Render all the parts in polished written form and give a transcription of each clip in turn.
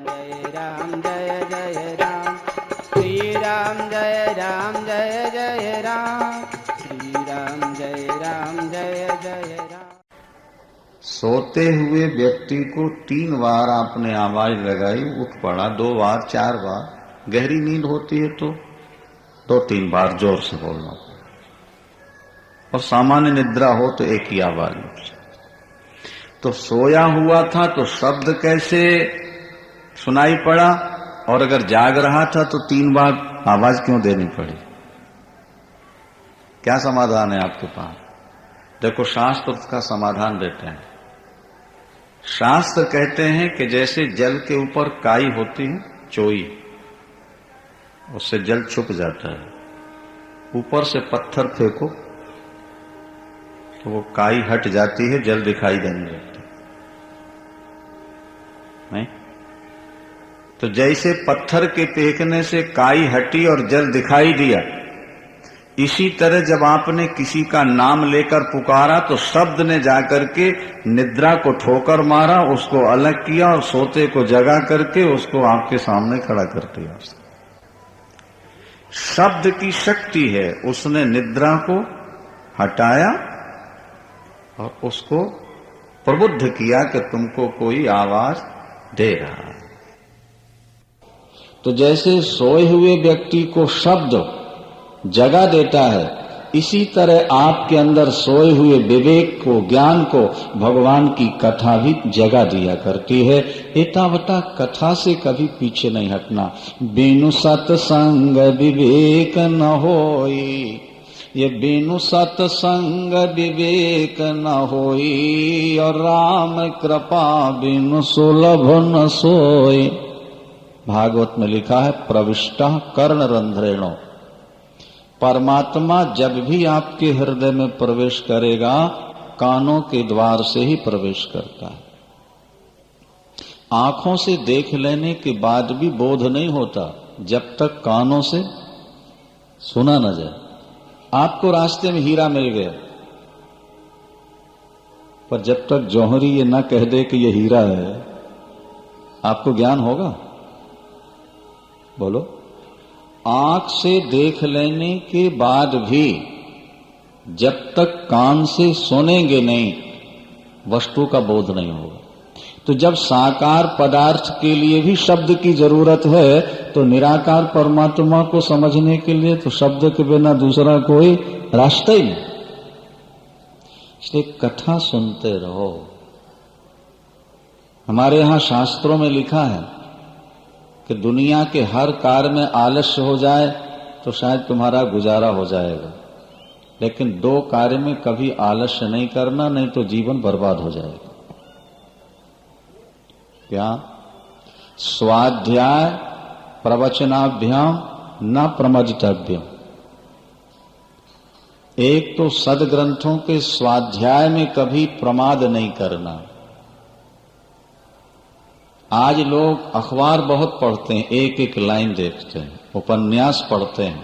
जय राम जय जय राम, श्री राम जय जय राम, श्री राम जय जय राम। सोते हुए व्यक्ति को 3 बार आपने आवाज लगाई, उठ पड़ा, 2 बार 4 बार, गहरी नींद होती है तो 2-3 बार जोर से बोलना, और सामान्य निद्रा हो तो एक ही आवाज में। तो सोया हुआ था तो शब्द कैसे सुनाई पड़ा, और अगर जाग रहा था तो 3 बार आवाज क्यों देनी पड़ी? क्या समाधान है आपके पास? देखो, शास्त्र उसका समाधान देते हैं। शास्त्र कहते हैं कि जैसे जल के ऊपर काई होती है, चोई, उससे जल छुप जाता है, ऊपर से पत्थर फेंको तो वो काई हट जाती है, जल दिखाई देने लगता है, नहीं? तो जैसे पत्थर के फेंकने से काई हटी और जल दिखाई दिया, इसी तरह जब आपने किसी का नाम लेकर पुकारा तो शब्द ने जाकर के निद्रा को ठोकर मारा, उसको अलग किया और सोते को जगा करके उसको आपके सामने खड़ा कर दिया। शब्द की शक्ति है, उसने निद्रा को हटाया और उसको प्रबुद्ध किया कि तुमको कोई आवाज दे रहा है। तो जैसे सोए हुए व्यक्ति को शब्द जगा देता है, इसी तरह आपके अंदर सोए हुए विवेक को, ज्ञान को भगवान की कथा भी जगा दिया करती है। एतावता कथा से कभी पीछे नहीं हटना। बिनु सत्संग विवेक न होई, ये बिनु सत्संग विवेक न होई, और राम कृपा बिनु सुलभ न सोई। भागवत में लिखा है, प्रविष्टा कर्ण रंध्रेणो। परमात्मा जब भी आपके हृदय में प्रवेश करेगा, कानों के द्वार से ही प्रवेश करता है। आंखों से देख लेने के बाद भी बोध नहीं होता जब तक कानों से सुना न जाए। आपको रास्ते में हीरा मिल गया, पर जब तक जौहरी ये न कह दे कि ये हीरा है, आपको ज्ञान होगा? बोलो। आंख से देख लेने के बाद भी जब तक कान से सुनेंगे नहीं, वस्तु का बोध नहीं होगा। तो जब साकार पदार्थ के लिए भी शब्द की जरूरत है, तो निराकार परमात्मा को समझने के लिए तो शब्द के बिना दूसरा कोई रास्ता ही नहीं। इसलिए कथा सुनते रहो। हमारे यहां शास्त्रों में लिखा है कि दुनिया के हर कार्य में आलस्य हो जाए तो शायद तुम्हारा गुजारा हो जाएगा, लेकिन 2 कार्य में कभी आलस्य नहीं करना, नहीं तो जीवन बर्बाद हो जाएगा। क्या? स्वाध्याय प्रवचनाभ्याम न प्रमजितव्यम। एक तो सदग्रंथों के स्वाध्याय में कभी प्रमाद नहीं करना। आज लोग अखबार बहुत पढ़ते हैं, एक एक लाइन देखते हैं, उपन्यास पढ़ते हैं,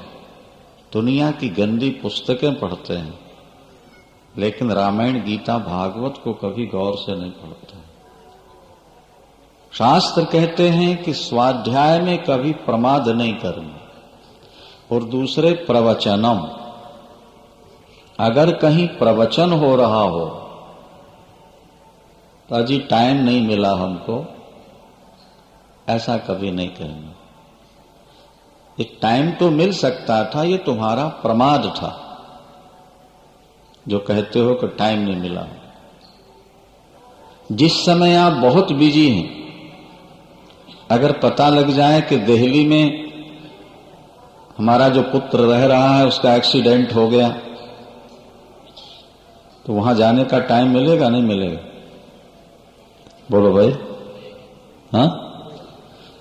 दुनिया की गंदी पुस्तकें पढ़ते हैं, लेकिन रामायण गीता भागवत को कभी गौर से नहीं पढ़ते। शास्त्र कहते हैं कि स्वाध्याय में कभी प्रमाद नहीं करना। और दूसरे प्रवचनम, अगर कहीं प्रवचन हो रहा हो तो अजी टाइम नहीं मिला हमको, ऐसा कभी नहीं कहना। एक टाइम तो मिल सकता था, ये तुम्हारा प्रमाद था जो कहते हो कि टाइम नहीं मिला। जिस समय आप बहुत बिजी हैं, अगर पता लग जाए कि दिल्ली में हमारा जो पुत्र रह रहा है उसका एक्सीडेंट हो गया, तो वहां जाने का टाइम मिलेगा नहीं मिलेगा? बोलो भाई। हाँ,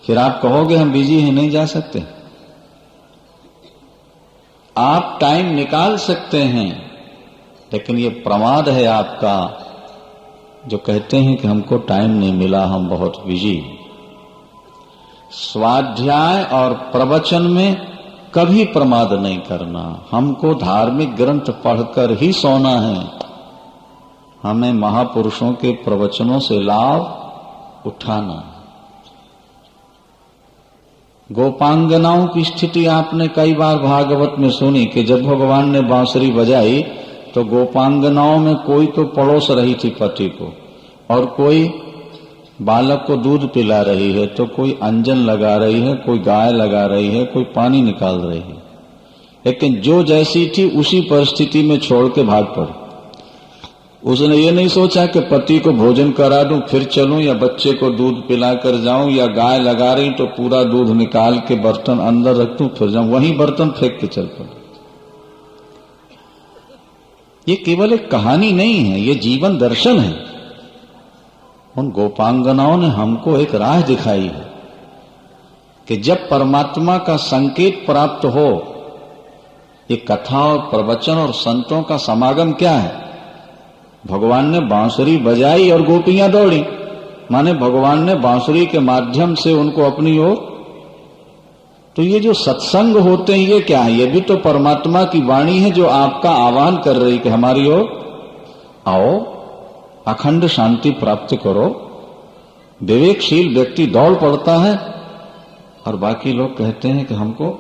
फिर आप कहोगे हम बिजी हैं, नहीं जा सकते। आप टाइम निकाल सकते हैं, लेकिन ये प्रमाद है आपका जो कहते हैं कि हमको टाइम नहीं मिला, हम बहुत बिजी। स्वाध्याय और प्रवचन में कभी प्रमाद नहीं करना। हमको धार्मिक ग्रंथ पढ़कर ही सोना है। हमें महापुरुषों के प्रवचनों से लाभ उठाना। गोपांगनाओं की स्थिति आपने कई बार भागवत में सुनी कि जब भगवान ने बांसुरी बजाई तो गोपांगनाओं में कोई तो पड़ोस रही थी पति को, और कोई बालक को दूध पिला रही है, तो कोई अंजन लगा रही है, कोई गाय लगा रही है, कोई पानी निकाल रही है। लेकिन जो जैसी थी उसी परिस्थिति में छोड़ के भाग पड़ी। उसने ये नहीं सोचा कि पति को भोजन करा दूं फिर चलूं, या बच्चे को दूध पिला कर जाऊं, या गाय लगा रही तो पूरा दूध निकाल के बर्तन अंदर रख दूं फिर जाऊं, वहीं बर्तन फेंक के चल पड़े। ये केवल एक कहानी नहीं है, ये जीवन दर्शन है। उन गोपांगनाओं ने हमको एक राह दिखाई है कि जब परमात्मा का संकेत प्राप्त हो, ये कथा और प्रवचन और संतों का समागम क्या है? भगवान ने बांसुरी बजाई और गोपियां दौड़ी, माने भगवान ने बांसुरी के माध्यम से उनको अपनी ओर। तो ये जो सत्संग होते हैं ये क्या है? ये भी तो परमात्मा की वाणी है जो आपका आह्वान कर रही कि हमारी ओर आओ, अखंड शांति प्राप्त करो। विवेकशील व्यक्ति दौड़ पड़ता है और बाकी लोग कहते हैं कि हमको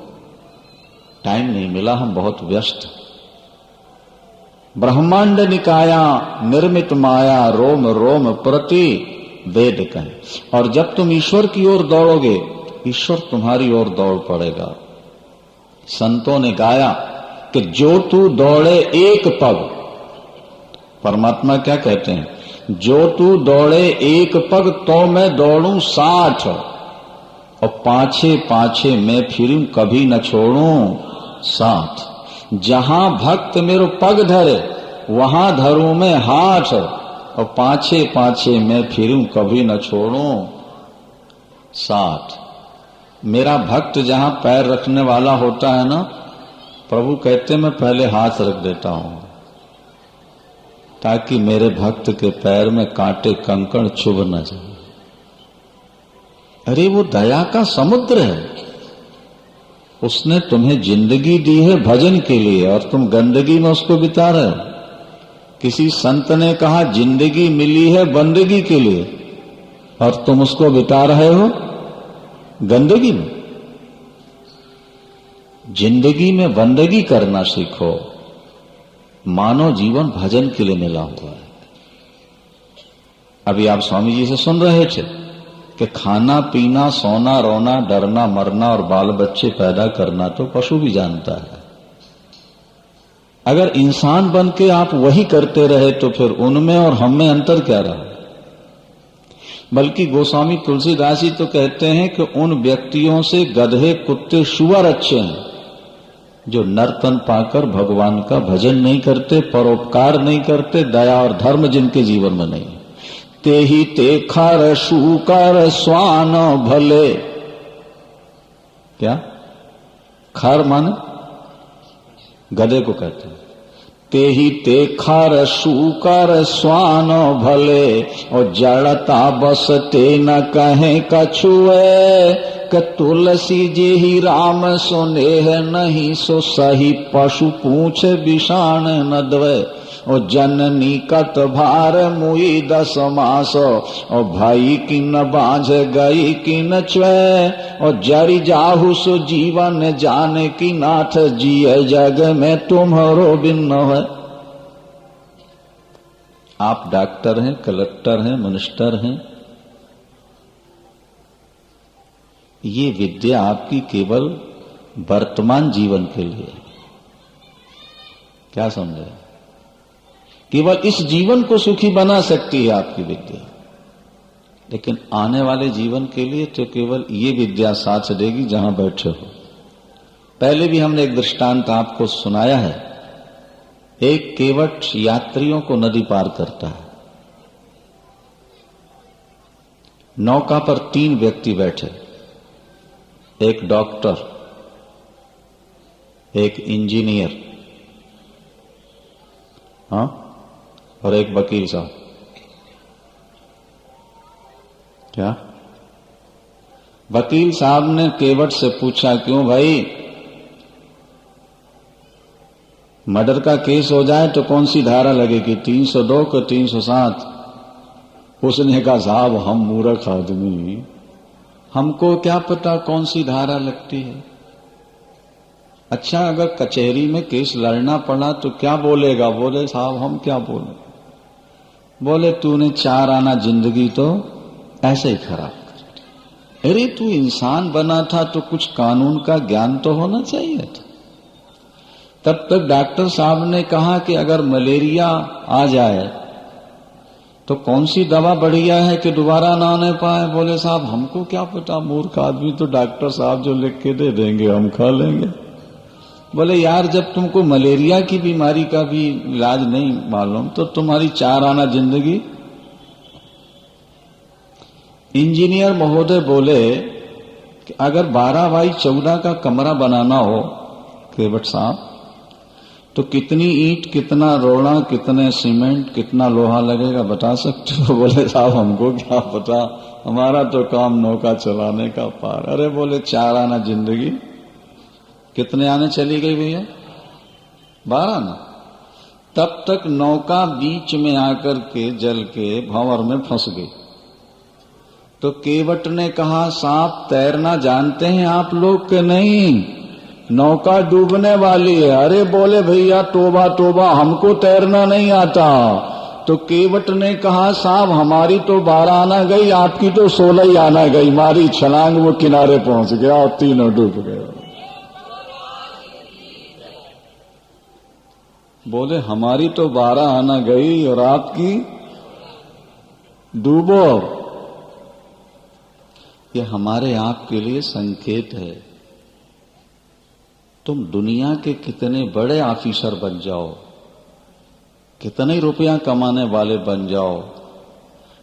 टाइम नहीं मिला, हम बहुत व्यस्त। ब्रह्मांड निकाया निर्मित माया रोम रोम प्रति वेद कहें। और जब तुम ईश्वर की ओर दौड़ोगे, ईश्वर तुम्हारी ओर दौड़ पड़ेगा। संतों ने गाया कि जो तू दौड़े एक पग, परमात्मा क्या कहते हैं? जो तू दौड़े एक पग तो मैं दौड़ूं 60, और पाछे पाछे मैं फिरूं कभी न छोड़ूं साथ। जहां भक्त मेरो पग धरे वहां धरूं मैं हाथ, और पाछे पाछे मैं फिरूं कभी न छोड़ूं साथ। मेरा भक्त जहां पैर रखने वाला होता है ना, प्रभु कहते मैं पहले हाथ रख देता हूं ताकि मेरे भक्त के पैर में कांटे कंकड़ चुभ न जाए। अरे वो दया का समुद्र है, उसने तुम्हें जिंदगी दी है भजन के लिए और तुम गंदगी में उसको बिता रहे हो। किसी संत ने कहा जिंदगी मिली है बंदगी के लिए और तुम उसको बिता रहे हो गंदगी में। जिंदगी में बंदगी करना सीखो। मानव जीवन भजन के लिए मिला हुआ है। अभी आप स्वामी जी से सुन रहे थे कि खाना पीना सोना रोना डरना मरना और बाल बच्चे पैदा करना तो पशु भी जानता है। अगर इंसान बन के आप वही करते रहे तो फिर उनमें और हम में अंतर क्या रहा? बल्कि गोस्वामी तुलसीदास जी तो कहते हैं कि उन व्यक्तियों से गधे कुत्ते शुअर अच्छे हैं जो नर्तन पाकर भगवान का भजन नहीं करते, परोपकार नहीं करते, दया और धर्म जिनके जीवन में नहीं। ते ही ते खर शूकर स्वान भले। क्या खर माने? गधे को कहते हैं। ते ही ते खर शूकर स्वान भले, और जड़ता बस ते न कहे कछुए, कि तुलसी जी ही राम सुनेह नहीं, सो सही पशु पूछ विषाण न द्वे। और जननी कत भार मुई 10 मास, और भाई की न बांझ गई की न च्वे। और जड़ी जाहु सो जीवन जाने की, नाथ जिय जग में तुम्हारो बिन्न है। आप डॉक्टर हैं, कलेक्टर हैं, मिनिस्टर हैं, ये विद्या आपकी केवल वर्तमान जीवन के लिए। क्या समझे? केवल इस जीवन को सुखी बना सकती है आपकी विद्या, लेकिन आने वाले जीवन के लिए तो केवल ये विद्या साथ देगी जहां बैठे हो। पहले भी हमने एक दृष्टांत आपको सुनाया है। एक केवट यात्रियों को नदी पार करता है। नौका पर 3 व्यक्ति बैठे, एक डॉक्टर, एक इंजीनियर, हाँ, और एक वकील साहब। क्या? वकील साहब ने केवट से पूछा, क्यों भाई, मर्डर का केस हो जाए तो कौन सी धारा लगेगी, 302 को 307? उसने कहा, साहब हम मूर्ख आदमी हमको क्या पता कौन सी धारा लगती है। अच्छा, अगर कचहरी में केस लड़ना पड़ा तो क्या बोलेगा? बोले साहब हम क्या बोले? बोले तूने 4 आना जिंदगी तो ऐसे ही खराब कर दी। अरे तू इंसान बना था तो कुछ कानून का ज्ञान तो होना चाहिए था। तब तक डॉक्टर साहब ने कहा कि अगर मलेरिया आ जाए तो कौन सी दवा बढ़िया है कि दोबारा ना आने पाए? बोले साहब हमको क्या पता, मूर्ख आदमी, तो डॉक्टर साहब जो लिख के दे देंगे हम खा लेंगे। बोले यार, जब तुमको मलेरिया की बीमारी का भी इलाज नहीं मालूम तो तुम्हारी 4 आना जिंदगी। इंजीनियर महोदय बोले कि अगर 12x14 का कमरा बनाना हो केवट साहब, तो कितनी ईंट, कितना रोड़ा, कितने सीमेंट, कितना लोहा लगेगा, बता सकते हो? बोले साहब हमको क्या पता, हमारा तो काम नौका चलाने का पार। अरे बोले 4 आना जिंदगी। कितने आने चली गई भैया? 12 आना। तब तक नौका बीच में आकर के जल के भंवर में फंस गई। तो केवट ने कहा साहब तैरना जानते हैं आप लोग के? नहीं, नौका डूबने वाली है। अरे बोले भैया तोबा तोबा, हमको तैरना नहीं आता। तो केवट ने कहा साहब हमारी तो 12 आना गई, आपकी तो 16 ही आना गई। मारी छलांग, वो किनारे पहुंच गया और तीनों डूब गए। बोले हमारी तो 12 आना गई और आपकी डूबो। ये हमारे आपके लिए संकेत है। तुम दुनिया के कितने बड़े ऑफिसर बन जाओ, कितने रुपया कमाने वाले बन जाओ,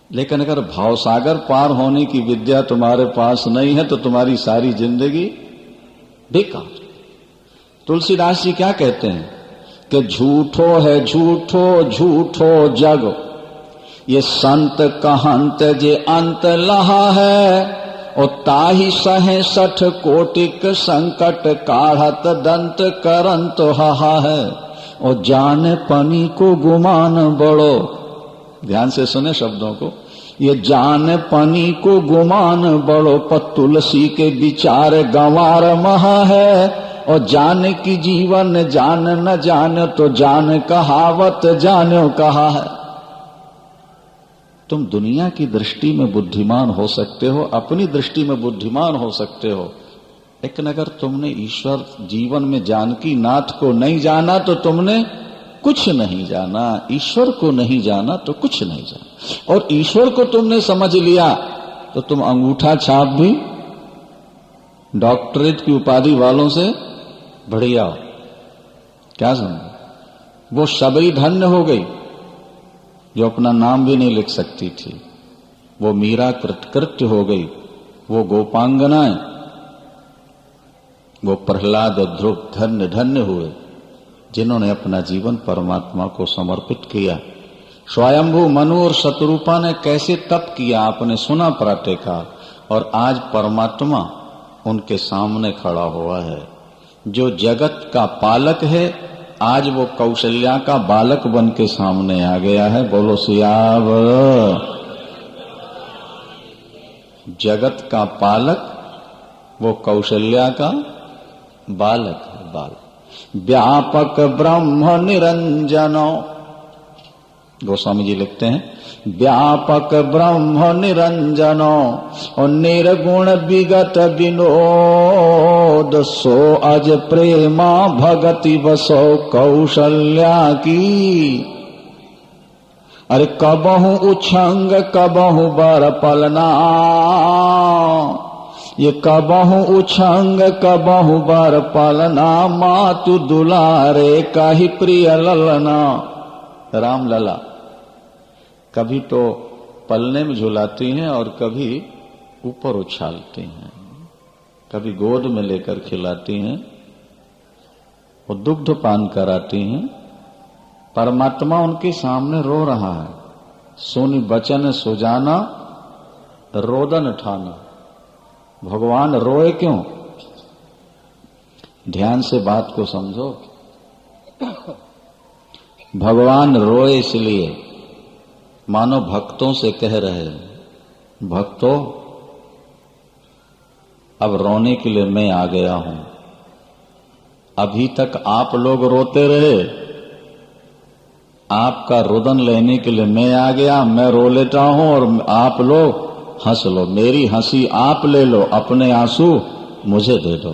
लेकिन अगर भावसागर पार होने की विद्या तुम्हारे पास नहीं है तो तुम्हारी सारी जिंदगी बेकार। तुलसीदास जी क्या कहते हैं कि झूठो है झूठो झूठो जग, ये संत कहंत जे अंत लहा है। और ताही 66 कोटिक संकट काढ़त दंत करंत हाहा है। और जान पनी को गुमान बड़ो, ध्यान से सुने शब्दों को, ये जान पनी को गुमान बड़ो, पर तुलसी के विचार गंवार महा है। और जान की जीवन जान न जान, तो जान कहावत जानो कहा है। तुम दुनिया की दृष्टि में बुद्धिमान हो सकते हो, अपनी दृष्टि में बुद्धिमान हो सकते हो, लेकिन अगर तुमने ईश्वर जीवन में जानकी नाथ को नहीं जाना तो तुमने कुछ नहीं जाना। ईश्वर को नहीं जाना तो कुछ नहीं जाना। और ईश्वर को तुमने समझ लिया तो तुम अंगूठा छाप भी डॉक्टरेट की उपाधि वालों से बढ़िया हो। क्या समझे? वो सबरी धन्य हो गई जो अपना नाम भी नहीं लिख सकती थी। वो मीरा कृतकृत्य हो गई। वो गोपांगनाएं, वो प्रहलाद और ध्रुव धन्य धन्य हुए जिन्होंने अपना जीवन परमात्मा को समर्पित किया। स्वयंभू मनु और शतरूपा ने कैसे तप किया आपने सुना पराठे का, और आज परमात्मा उनके सामने खड़ा हुआ है। जो जगत का पालक है आज वो कौशल्या का बालक बन के सामने आ गया है। बोलो सियावर। जगत का पालक वो कौशल्या का बालक है। बालक व्यापक ब्रह्म निरंजनो, गोस्वामी जी लिखते हैं व्यापक ब्रह्म निरंजनो, और निर्गुण विगत विनोद, सो अज प्रेमा भगति बसो कौशल्या की। अरे कबहु उछंग कबहु बर पलना, ये कबहु उछंग कबहु बर पलना, मातु दुलारे काहि प्रिय ललना। राम लला कभी तो पलने में झुलाती हैं और कभी ऊपर उछालती हैं, कभी गोद में लेकर खिलाती हैं और दुग्ध पान कराती हैं। परमात्मा उनके सामने रो रहा है। सुनि बचन सुजाना रोदन ठाना। भगवान रोए क्यों? ध्यान से बात को समझो। भगवान रोए इसलिए मानो भक्तों से कह रहे हैं, भक्तों अब रोने के लिए मैं आ गया हूं। अभी तक आप लोग रोते रहे, आपका रुदन लेने के लिए मैं आ गया, मैं रो लेता हूं और आप लोग हंस लो। मेरी हंसी आप ले लो, अपने आंसू मुझे दे दो।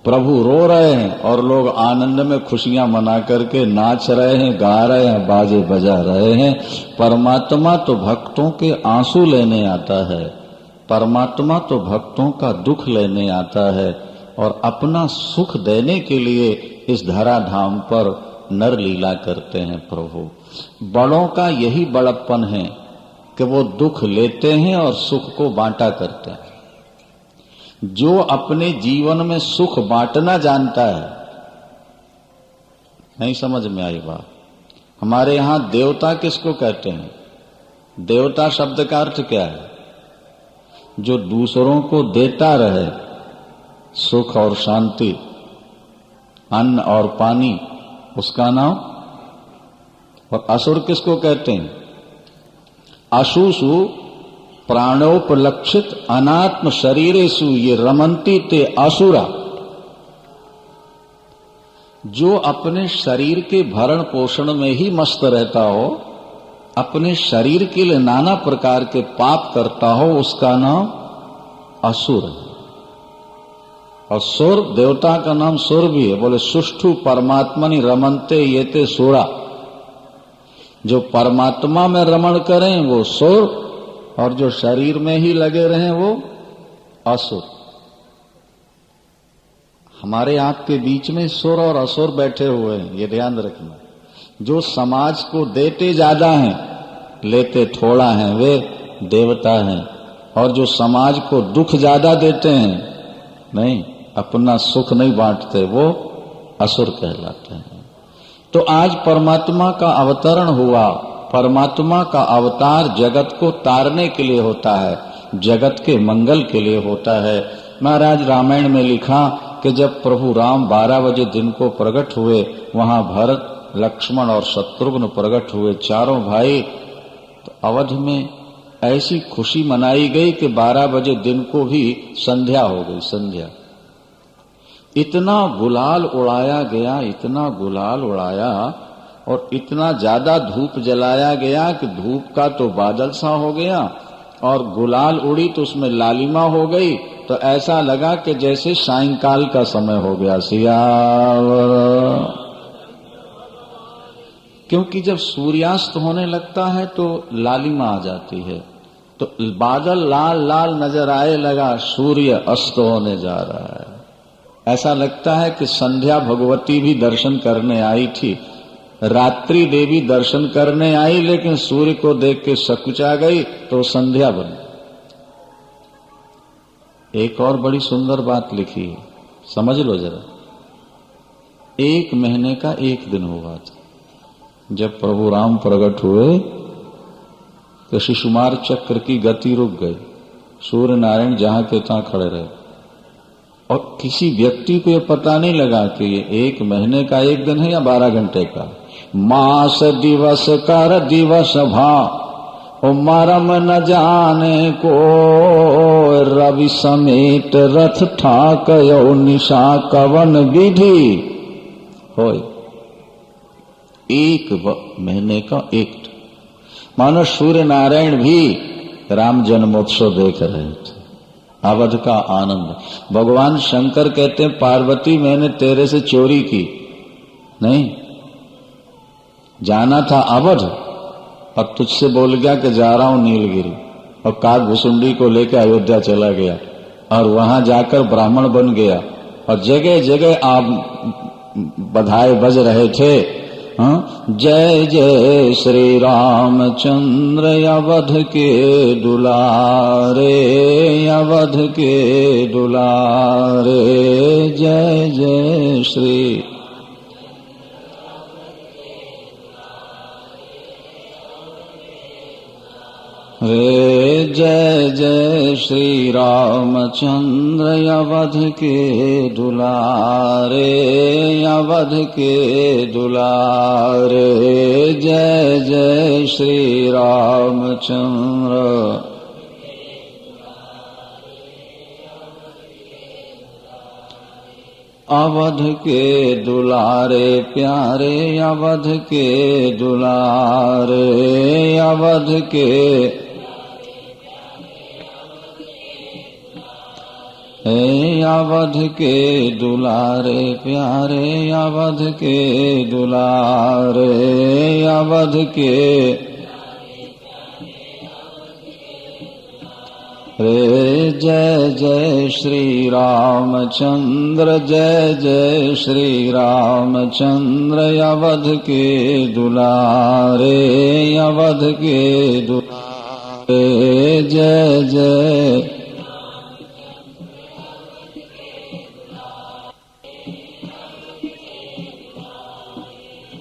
प्रभु रो रहे हैं और लोग आनंद में खुशियां मना करके नाच रहे हैं, गा रहे हैं, बाजे बजा रहे हैं। परमात्मा तो भक्तों के आंसू लेने आता है, परमात्मा तो भक्तों का दुख लेने आता है और अपना सुख देने के लिए इस धराधाम पर नर लीला करते हैं। प्रभु बड़ों का यही बड़प्पन है कि वो दुख लेते हैं और सुख को बांटा करते हैं। जो अपने जीवन में सुख बांटना जानता है, नहीं समझ में आई बात। हमारे यहां देवता किसको कहते हैं? देवता शब्द का अर्थ क्या है? जो दूसरों को देता रहे सुख और शांति, अन्न और पानी, उसका नाम। और असुर किसको कहते हैं? अशुषु प्राणोपलक्षित अनात्म शरीरेषु ये रमन्ति ते असुरा। जो अपने शरीर के भरण पोषण में ही मस्त रहता हो, अपने शरीर के लिए नाना प्रकार के पाप करता हो, उसका नाम असुर है। और सुर, देवता का नाम सुर भी है। बोले सुष्ठु परमात्मनि रमन्ते ये ते सुरा। जो परमात्मा में रमण करें वो सुर, और जो शरीर में ही लगे रहें वो असुर। हमारे आंख के बीच में सुर और असुर बैठे हुए हैं, ये ध्यान रखना। जो समाज को देते ज्यादा हैं, लेते थोड़ा हैं, वे देवता हैं। और जो समाज को दुख ज्यादा देते हैं, नहीं, अपना सुख नहीं बांटते, वो असुर कहलाते हैं। तो आज परमात्मा का अवतरण हुआ। परमात्मा का अवतार जगत को तारने के लिए होता है, जगत के मंगल के लिए होता है। महाराज रामायण में लिखा कि जब प्रभु राम 12 बजे दिन को प्रकट हुए, वहां भरत, लक्ष्मण और शत्रुघ्न प्रकट हुए, चारों भाई। तो अवध में ऐसी खुशी मनाई गई कि 12 बजे दिन को भी संध्या हो गई। संध्या, इतना गुलाल उड़ाया गया, इतना गुलाल उड़ाया और इतना ज्यादा धूप जलाया गया कि धूप का तो बादल सा हो गया और गुलाल उड़ी तो उसमें लालिमा हो गई। तो ऐसा लगा कि जैसे सायंकाल का समय हो गया। सियावर, क्योंकि जब सूर्यास्त होने लगता है तो लालिमा आ जाती है, तो बादल लाल लाल नजर आए लगा, सूर्य अस्त होने जा रहा है। ऐसा लगता है कि संध्या भगवती भी दर्शन करने आई थी, रात्रि देवी दर्शन करने आई, लेकिन सूर्य को देख के सकुचा गई तो संध्या बनी। एक और बड़ी सुंदर बात लिखी है, समझ लो जरा। 1 महीने का 1 दिन हुआ था जब प्रभु राम प्रकट हुए, तो शिशुमार चक्र की गति रुक गई। सूर्य नारायण जहां के तहां खड़े रहे और किसी व्यक्ति को यह पता नहीं लगा कि ये 1 महीने का 1 दिन है या 12 घंटे का। मास दिवस कर दिवस भा मरम न जाने को, रवि समेत रथ ठाकयो निशा कवन विधि होय। 1 महीने का 1। मानो सूर्य नारायण भी राम जन्मोत्सव देख रहे थे, अवध का आनंद। भगवान शंकर कहते हैं, पार्वती मैंने तेरे से चोरी की नहीं, जाना था अवध और तुझसे बोल गया कि जा रहा हूं नीलगिरी, और काग भुसुंडी को लेकर अयोध्या चला गया और वहां जाकर ब्राह्मण बन गया और जगह जगह आप बधाई बज रहे थे। जय जय श्री रामचंद्र अवध के दुलारे, अवध के दुलारे, जय जय श्री। रे जय जय श्री रामचंद्र अवध के दुलारे, अवध के दुलारे, जय जय श्री रामचंद्र। अवध के दुलारे प्यारे, अवध के दुलारे, अवध के अवध के दुलारे प्यारे, अवध के दुलारे, अवध के रे। जय जय श्री रामचंद्र, जय जय श्री रामचंद्र, अवध के दुलारे, अवध के दुलारे, जय जय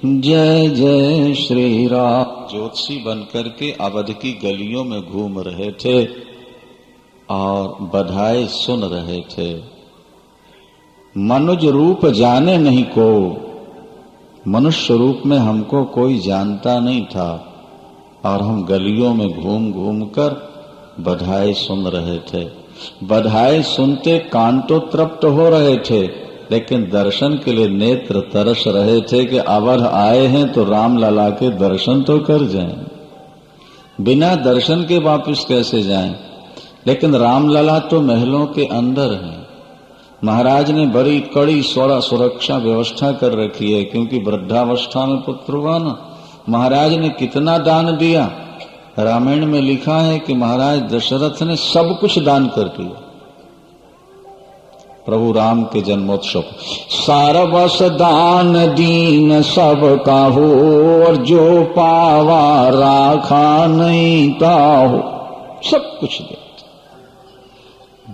जय जय श्री राम। ज्योतिषी बनकर के अवध की गलियों में घूम रहे थे और बधाई सुन रहे थे। मनुज रूप जाने नहीं को, मनुष्य रूप में हमको कोई जानता नहीं था और हम गलियों में घूम घूम कर बधाई सुन रहे थे। बधाई सुनते कान तो तृप्त हो रहे थे, लेकिन दर्शन के लिए नेत्र तरस रहे थे कि अवध आए हैं तो राम लला के दर्शन तो कर जाएं। बिना दर्शन के वापस कैसे जाएं? लेकिन रामलला तो महलों के अंदर है। महाराज ने बड़ी कड़ी सुरक्षा व्यवस्था कर रखी है, क्योंकि वृद्धावस्था में पुत्र हुआ ना। महाराज ने कितना दान दिया, रामायण में लिखा है कि महाराज दशरथ ने सब कुछ दान कर दिया। प्रभु राम के जन्मोत्सव सारवस दान दीन सब काहो, और जो पावा राखा नहीं ताहो, सब कुछ दे।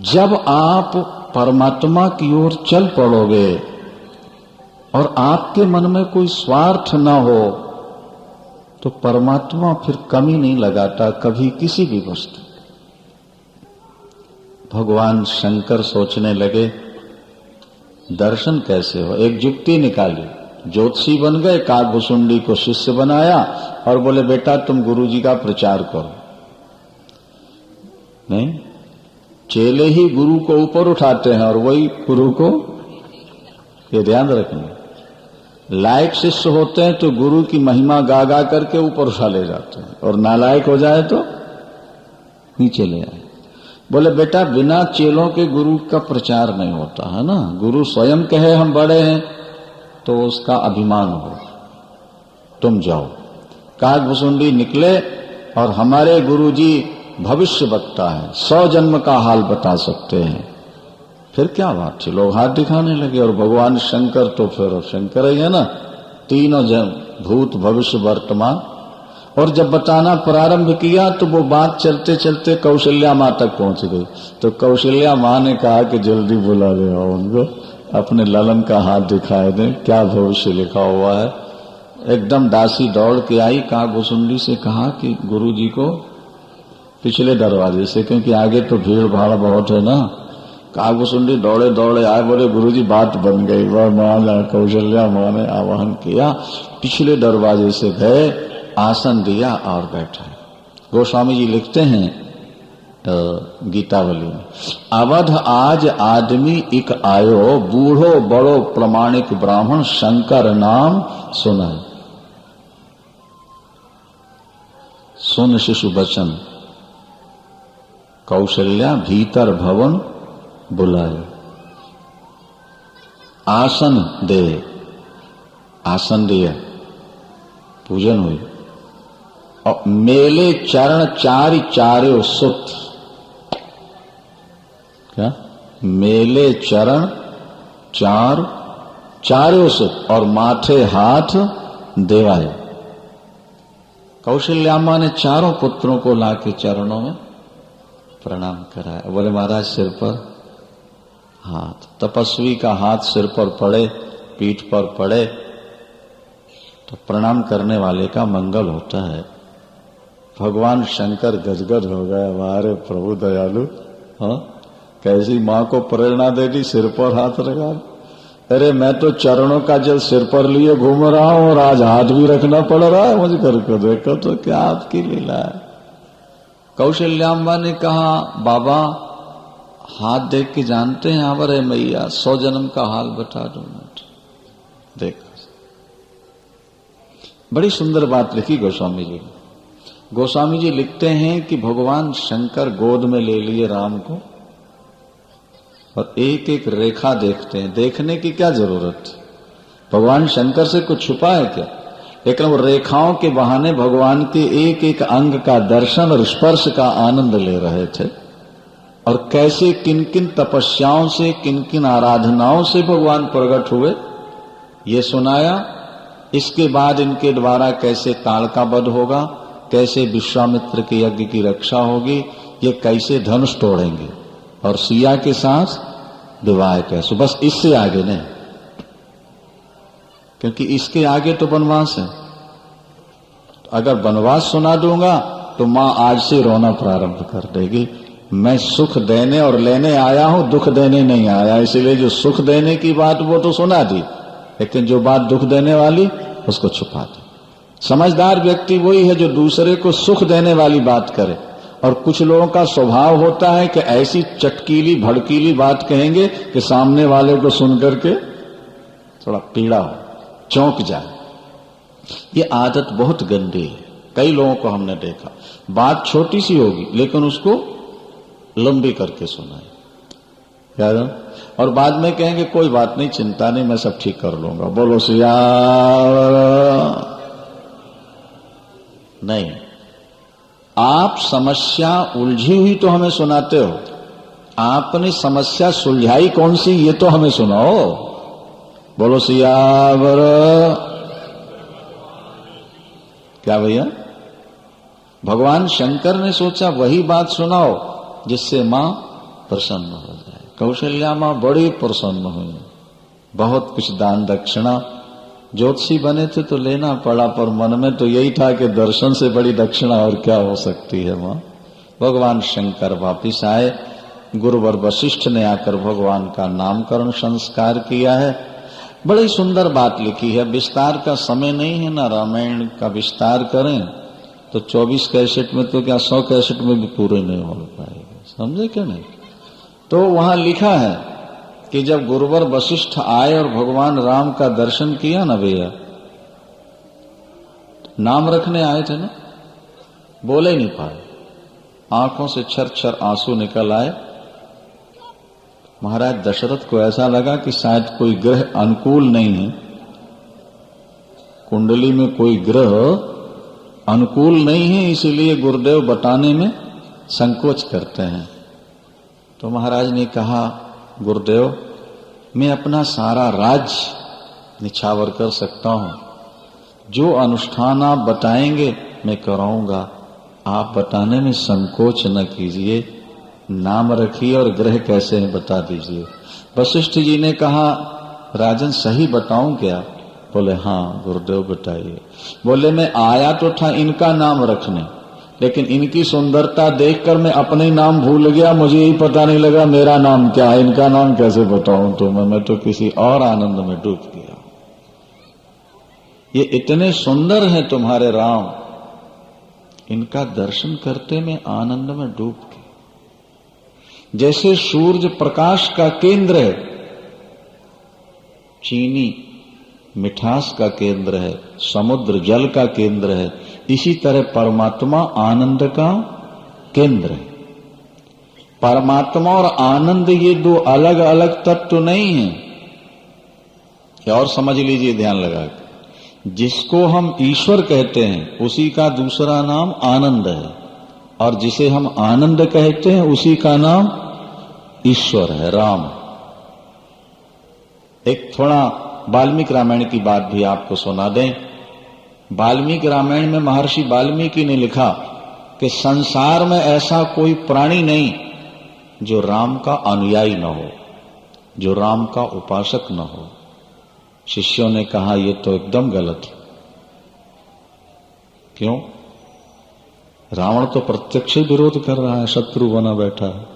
जब आप परमात्मा की ओर चल पड़ोगे और आपके मन में कोई स्वार्थ न हो, तो परमात्मा फिर कमी नहीं लगाता कभी किसी भी वस्तु। भगवान शंकर सोचने लगे दर्शन कैसे हो। एक युक्ति निकाली, ज्योतिषी बन गए, काकभुसुंडी को शिष्य बनाया और बोले बेटा तुम गुरुजी का प्रचार करो। नहीं, चेले ही गुरु को ऊपर उठाते हैं और वही गुरु को, ये ध्यान रखना। लायक शिष्य होते हैं तो गुरु की महिमा गा गा करके ऊपर उठा ले जाते हैं, और नालायक हो जाए तो नीचे ले आए। बोले बेटा बिना चेलों के गुरु का प्रचार नहीं होता है ना। गुरु स्वयं कहे हम बड़े हैं तो उसका अभिमान हो। तुम जाओ। काकभुसुंडी निकले और हमारे गुरुजी भविष्य वक्ता है, 100 जन्म का हाल बता सकते हैं। फिर क्या बात थी, लोग हाथ दिखाने लगे। और भगवान शंकर तो फिर शंकर ही है ना, तीनों जन्म भूत भविष्य वर्तमान। और जब बताना प्रारंभ किया तो वो बात चलते चलते कौशल्या माँ तक पहुंच गई। तो कौशल्या माँ ने कहा कि जल्दी बुला ले आओ उनको, अपने ललन का हाथ दिखाए दें, क्या भविष्य लिखा हुआ है। एकदम दासी दौड़ के आई, काकभुसुंडी से कहा कि गुरुजी को पिछले दरवाजे से, क्योंकि आगे तो भीड़ भाड़ बहुत है ना। काकभुसुंडी दौड़े दौड़े आए, बोले गुरुजी बात बन गई। वह माँ कौशल्या माँ ने आवाहन किया, पिछले दरवाजे से गए, आसन दिया और बैठा। गोस्वामी जी लिखते हैं गीतावली में, अवध आज आदमी एक आयो, बूढ़ो बड़ो प्रमाणिक ब्राह्मण शंकर नाम सुना। सुन शिशु बचन कौशल्या भीतर भवन बुलाए। आसन दे, आसन दिया, पूजन हुई। और मेले चरण चारि चार्यो सुत। क्या? मेले चरण चार चार्यो सुत, और माथे हाथ देवाए। कौशल्यामा ने चारों पुत्रों को लाके चरणों में प्रणाम कराया। बोले महाराज सिर पर हाथ। तपस्वी का हाथ सिर पर पड़े, पीठ पर पड़े तो प्रणाम करने वाले का मंगल होता है। भगवान शंकर गदगद हो गए, हमारे प्रभु दयालु, हाँ कैसी माँ को प्रेरणा दे दी, सिर पर हाथ लगा। अरे मैं तो चरणों का जल सिर पर लिए घूम रहा हूं और आज हाथ भी रखना पड़ रहा है मुझे। करके देखो तो क्या आपकी लीला है। कौशल्याम्बा ने कहा बाबा हाथ देख के जानते हैं आवरे मैया 100 जन्म का हाल बता दो। देख, बड़ी सुंदर बात लिखी गोस्वामी जी ने। गोस्वामी जी लिखते हैं कि भगवान शंकर गोद में ले लिए राम को और एक एक रेखा देखते हैं। देखने की क्या जरूरत है, भगवान शंकर से कुछ छुपा है क्या? लेकिन वो रेखाओं के बहाने भगवान के एक एक अंग का दर्शन और स्पर्श का आनंद ले रहे थे। और कैसे किन किन तपस्याओं से, किन किन आराधनाओं से भगवान प्रकट हुए ये सुनाया। इसके बाद इनके द्वारा कैसे ताड़का वध होगा, कैसे विश्वामित्र के यज्ञ की रक्षा होगी, ये कैसे धनुष तोड़ेंगे और सिया के साथ विवाह कैसे। बस इससे आगे नहीं, क्योंकि इसके आगे तो वनवास है। अगर वनवास सुना दूंगा तो मां आज से रोना प्रारंभ कर देगी। मैं सुख देने और लेने आया हूं, दुख देने नहीं आया। इसलिए जो सुख देने की बात वो तो सुना दी, लेकिन जो बात दुख देने वाली उसको छुपा दी। समझदार व्यक्ति वही है जो दूसरे को सुख देने वाली बात करे। और कुछ लोगों का स्वभाव होता है कि ऐसी चटकीली भड़कीली बात कहेंगे कि सामने वाले को सुनकर के थोड़ा पीड़ा हो, चौंक जाए। ये आदत बहुत गंदी है। कई लोगों को हमने देखा, बात छोटी सी होगी लेकिन उसको लंबी करके सुनाए यार, और बाद में कहेंगे कोई बात नहीं, चिंता नहीं, मैं सब ठीक कर लूंगा। बोलो सिया नहीं। आप समस्या उलझी हुई तो हमें सुनाते हो, आपने समस्या सुलझाई कौन सी ये तो हमें सुनाओ। बोलो सियावर। क्या भैया, भगवान शंकर ने सोचा वही बात सुनाओ जिससे मां प्रसन्न हो जाए। कौशल्या मां बड़ी प्रसन्न हुई, बहुत कुछ दान दक्षिणा। ज्योतिषी बने थे तो लेना पड़ा, पर मन में तो यही था कि दर्शन से बड़ी दक्षिणा और क्या हो सकती है मां। भगवान शंकर वापिस आए, गुरुवर वशिष्ठ ने आकर भगवान का नामकरण संस्कार किया है। बड़ी सुंदर बात लिखी है। विस्तार का समय नहीं है ना, रामायण का विस्तार करें तो 24 कैसेट में तो क्या 100 कैसेट में भी पूरे नहीं हो पाएगा, समझे क्या नहीं। तो वहां लिखा है कि जब गुरुवर वशिष्ठ आए और भगवान राम का दर्शन किया ना भैया, नाम रखने आए थे ना, बोले नहीं पाए, आंखों से छर छर आंसू निकल आए। महाराज दशरथ को ऐसा लगा कि शायद कोई ग्रह अनुकूल नहीं है, कुंडली में कोई ग्रह अनुकूल नहीं है, इसीलिए गुरुदेव बताने में संकोच करते हैं। तो महाराज ने कहा, गुरुदेव मैं अपना सारा राज्य निछावर कर सकता हूं, जो अनुष्ठान आप बताएंगे मैं कराऊंगा, आप बताने में संकोच न कीजिए, नाम रखिए और ग्रह कैसे हैं बता दीजिए। वशिष्ठ जी ने कहा, राजन सही बताऊं क्या? बोले हाँ गुरुदेव बताइए। बोले मैं आया तो था इनका नाम रखने, लेकिन इनकी सुंदरता देखकर मैं अपने नाम भूल गया, मुझे ही पता नहीं लगा मेरा नाम क्या है, इनका नाम कैसे बताऊं तुम्हें, मैं तो किसी और आनंद में डूब गया। ये इतने सुंदर हैं तुम्हारे राम, इनका दर्शन करते मैं आनंद में डूब गया। जैसे सूरज प्रकाश का केंद्र है, चीनी मिठास का केंद्र है, समुद्र जल का केंद्र है, इसी तरह परमात्मा आनंद का केंद्र है। परमात्मा और आनंद ये दो अलग अलग तत्व नहीं है। और समझ लीजिए ध्यान लगा के, जिसको हम ईश्वर कहते हैं उसी का दूसरा नाम आनंद है, और जिसे हम आनंद कहते हैं उसी का नाम ईश्वर है, राम। एक थोड़ा वाल्मीकि रामायण की बात भी आपको सुना दें। वाल्मीकि रामायण में महर्षि वाल्मीकि ने लिखा कि संसार में ऐसा कोई प्राणी नहीं जो राम का अनुयायी न हो, जो राम का उपासक न हो। शिष्यों ने कहा यह तो एकदम गलत है। क्यों? रावण तो प्रत्यक्ष विरोध कर रहा है, शत्रु बना बैठा है,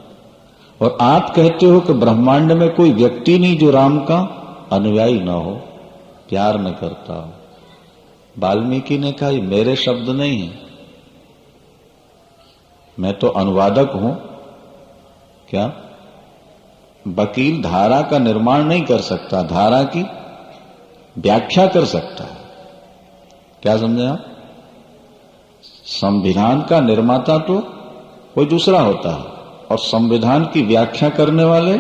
और आप कहते हो कि ब्रह्मांड में कोई व्यक्ति नहीं जो राम का अनुयायी न हो, प्यार न करता हो। वाल्मीकि ने कहा ये मेरे शब्द नहीं है, मैं तो अनुवादक हूं। क्या? वकील धारा का निर्माण नहीं कर सकता, धारा की व्याख्या कर सकता है। क्या समझे आप? संविधान का निर्माता तो कोई दूसरा होता है और संविधान की व्याख्या करने वाले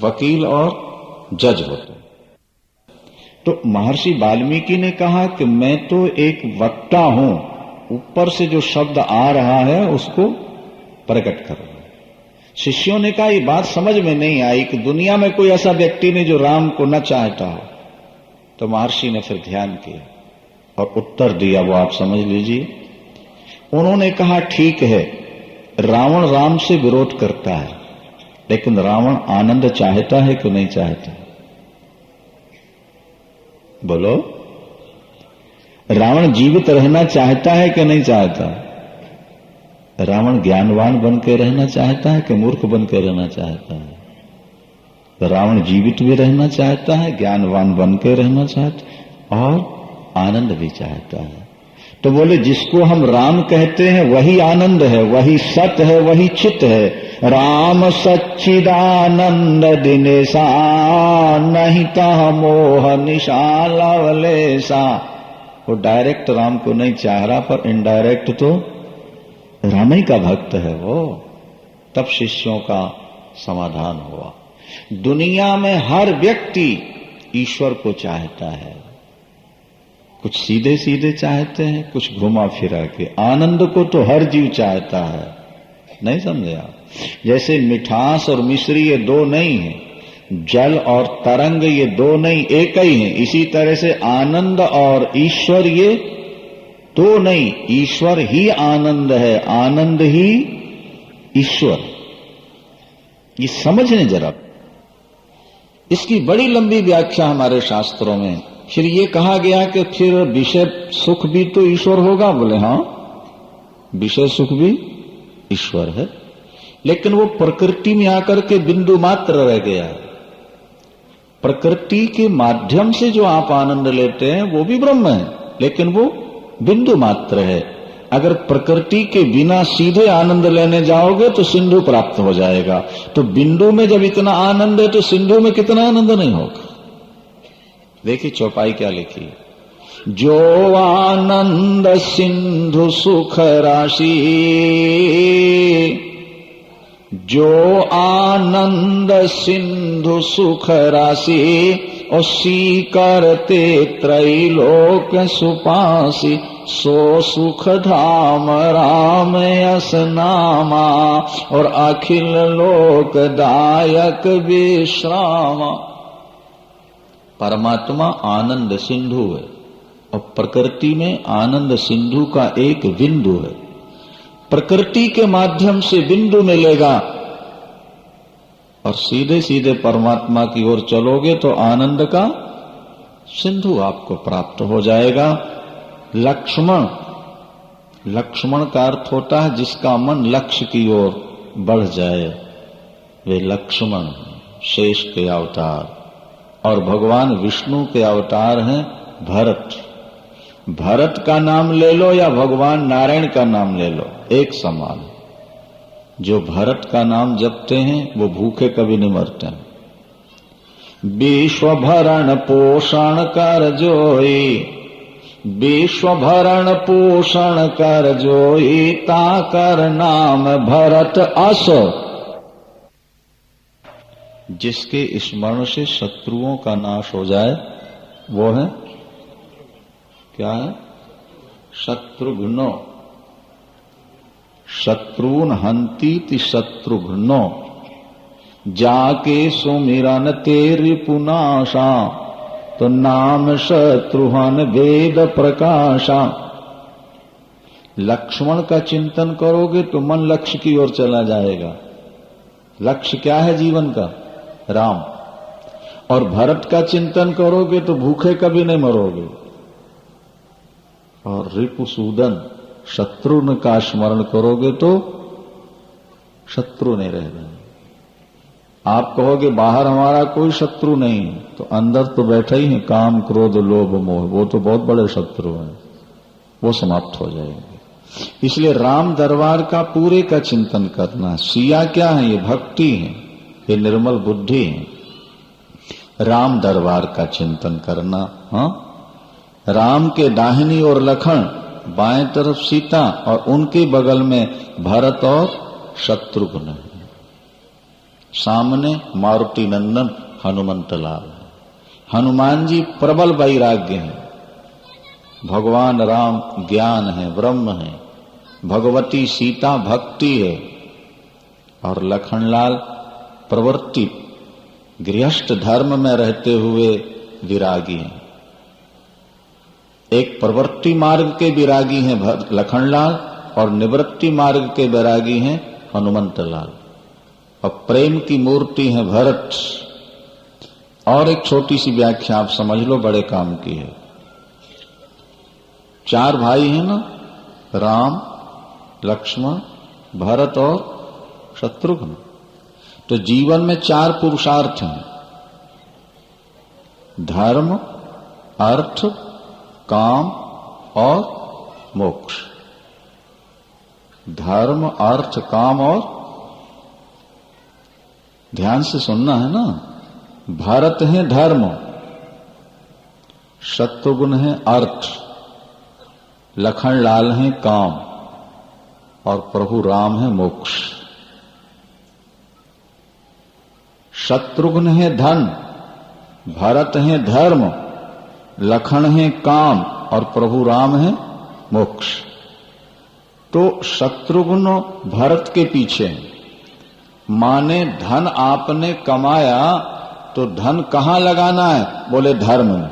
वकील और जज होते हैं। तो महर्षि वाल्मीकि ने कहा कि मैं तो एक वक्ता हूं, ऊपर से जो शब्द आ रहा है उसको प्रकट करो। शिष्यों ने कहा ये बात समझ में नहीं आई कि दुनिया में कोई ऐसा व्यक्ति नहीं जो राम को न चाहता हो। तो महर्षि ने फिर ध्यान किया और उत्तर दिया, वो आप समझ लीजिए। उन्होंने कहा ठीक है, रावण राम से विरोध करता है, लेकिन रावण आनंद चाहता है कि नहीं चाहता? बोलो, रावण जीवित रहना चाहता है कि नहीं चाहता? रावण ज्ञानवान बन के रहना चाहता है कि मूर्ख बन के रहना चाहता है? तो रावण जीवित भी रहना चाहता है, ज्ञानवान बन के रहना चाहता है और आनंद भी चाहता है। तो बोले जिसको हम राम कहते हैं वही आनंद है, वही सत है, वही चित है। राम सच्चिदानंद दिनेशा नहीं तह मोह निशा लवलेशा। वो डायरेक्ट राम को नहीं चाह रहा, पर इनडायरेक्ट तो राम ही का भक्त है वो। तब शिष्यों का समाधान हुआ। दुनिया में हर व्यक्ति ईश्वर को चाहता है, कुछ सीधे सीधे चाहते हैं, कुछ घुमा फिरा के। आनंद को तो हर जीव चाहता है, नहीं समझे आप? जैसे मिठास और मिश्री ये दो नहीं है, जल और तरंग ये दो नहीं, एक ही है। इसी तरह से आनंद और ईश्वर ये दो नहीं, ईश्वर ही आनंद है, आनंद ही ईश्वर। ये समझने जरा, इसकी बड़ी लंबी व्याख्या हमारे शास्त्रों में। फिर ये कहा गया कि फिर विषय सुख भी तो ईश्वर होगा। बोले हाँ, विषय सुख भी ईश्वर है, लेकिन वो प्रकृति में आकर के बिंदु मात्र रह गया है। प्रकृति के माध्यम से जो आप आनंद लेते हैं वो भी ब्रह्म है, लेकिन वो बिंदु मात्र है। अगर प्रकृति के बिना सीधे आनंद लेने जाओगे तो सिंधु प्राप्त हो जाएगा। तो बिंदु में जब इतना आनंद है तो सिंधु में कितना आनंद नहीं होगा। देखिए चौपाई क्या लिखी, जो आनंद सिंधु सुख राशि, जो आनंद सिंधु सुख राशि, उसी करते त्रैलोक सुपासी, सो सुख धाम राम यस नामा, और अखिल लोक दायक विश्रामा। परमात्मा आनंद सिंधु है और प्रकृति में आनंद सिंधु का एक बिंदु है। प्रकृति के माध्यम से बिंदु मिलेगा और सीधे सीधे परमात्मा की ओर चलोगे तो आनंद का सिंधु आपको प्राप्त हो जाएगा। लक्ष्मण, लक्ष्मण का अर्थ होता है जिसका मन लक्ष्य की ओर बढ़ जाए, वे लक्ष्मण शेष के अवतार। और भगवान विष्णु के अवतार हैं भरत। भरत का नाम ले लो या भगवान नारायण का नाम ले लो, एक समान। जो भरत का नाम जपते हैं वो भूखे कभी नहीं मरते हैं। विश्व भरण पोषण कर जोई, विश्व भरण पोषण कर जोई, ताकर नाम भरत अस। जिसके स्मरण से शत्रुओं का नाश हो जाए वो है क्या है? शत्रुघ्नो। शत्रुन हंतीति शत्रुघ्नो, जाके सुमिरन तेरि पुनाशा, तो नाम शत्रुहन वेद प्रकाशा। लक्ष्मण का चिंतन करोगे तो मन लक्ष्य की ओर चला जाएगा। लक्ष्य क्या है जीवन का? राम। और भरत का चिंतन करोगे तो भूखे कभी नहीं मरोगे। और रिपुसूदन शत्रुघ्न का स्मरण करोगे तो शत्रु नहीं रहेगा। आप कहोगे बाहर हमारा कोई शत्रु नहीं, तो अंदर तो बैठा ही है काम क्रोध लोभ मोह, वो तो बहुत बड़े शत्रु हैं, वो समाप्त हो जाएंगे। इसलिए राम दरबार का पूरे का चिंतन करना। सिया क्या है? ये भक्ति है। ये निर्मल बुद्धि है। राम दरबार का चिंतन करना। हाँ, राम के दाहिनी ओर लखन, बाएं तरफ सीता और उनके बगल में भरत और शत्रुघ्न है। सामने मारुति नंदन हनुमंत लाल है। हनुमान जी प्रबल वैराग्य हैं। भगवान राम ज्ञान है, ब्रह्म है। भगवती सीता भक्ति है। और लखनलाल प्रवृत्ति गृहस्थ धर्म में रहते हुए विरागी हैं। एक प्रवृत्ति मार्ग के विरागी हैं लखनलाल और निवृत्ति मार्ग के वैरागी हैं हनुमंत लाल। और प्रेम की मूर्ति है भरत। और एक छोटी सी व्याख्या आप समझ लो, बड़े काम की है। 4 भाई हैं ना, राम, लक्ष्मण, भरत और शत्रुघ्न। तो जीवन में 4 पुरुषार्थ हैं, धर्म, अर्थ, काम और मोक्ष। धर्म, अर्थ, काम और, ध्यान से सुनना है ना। भरत है धर्म, शत्रुघ्न है अर्थ, लखनलाल है काम और प्रभु राम है मोक्ष। शत्रुघ्न है धन, भरत है धर्म, लखन है काम और प्रभु राम है मोक्ष। तो शत्रुघ्न भरत के पीछे है। माने धन आपने कमाया तो धन कहां लगाना है? बोले धर्म में।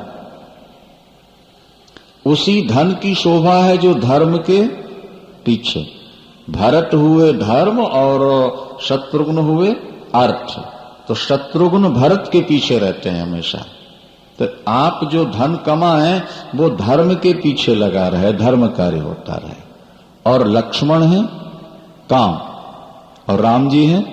उसी धन की शोभा है जो धर्म के पीछे। भरत हुए धर्म और शत्रुघ्न हुए अर्थ। तो शत्रुघ्न भरत के पीछे रहते हैं हमेशा। तो आप जो धन कमाएं वो धर्म के पीछे लगा रहे, धर्म कार्य होता रहे। और लक्ष्मण है काम और राम जी है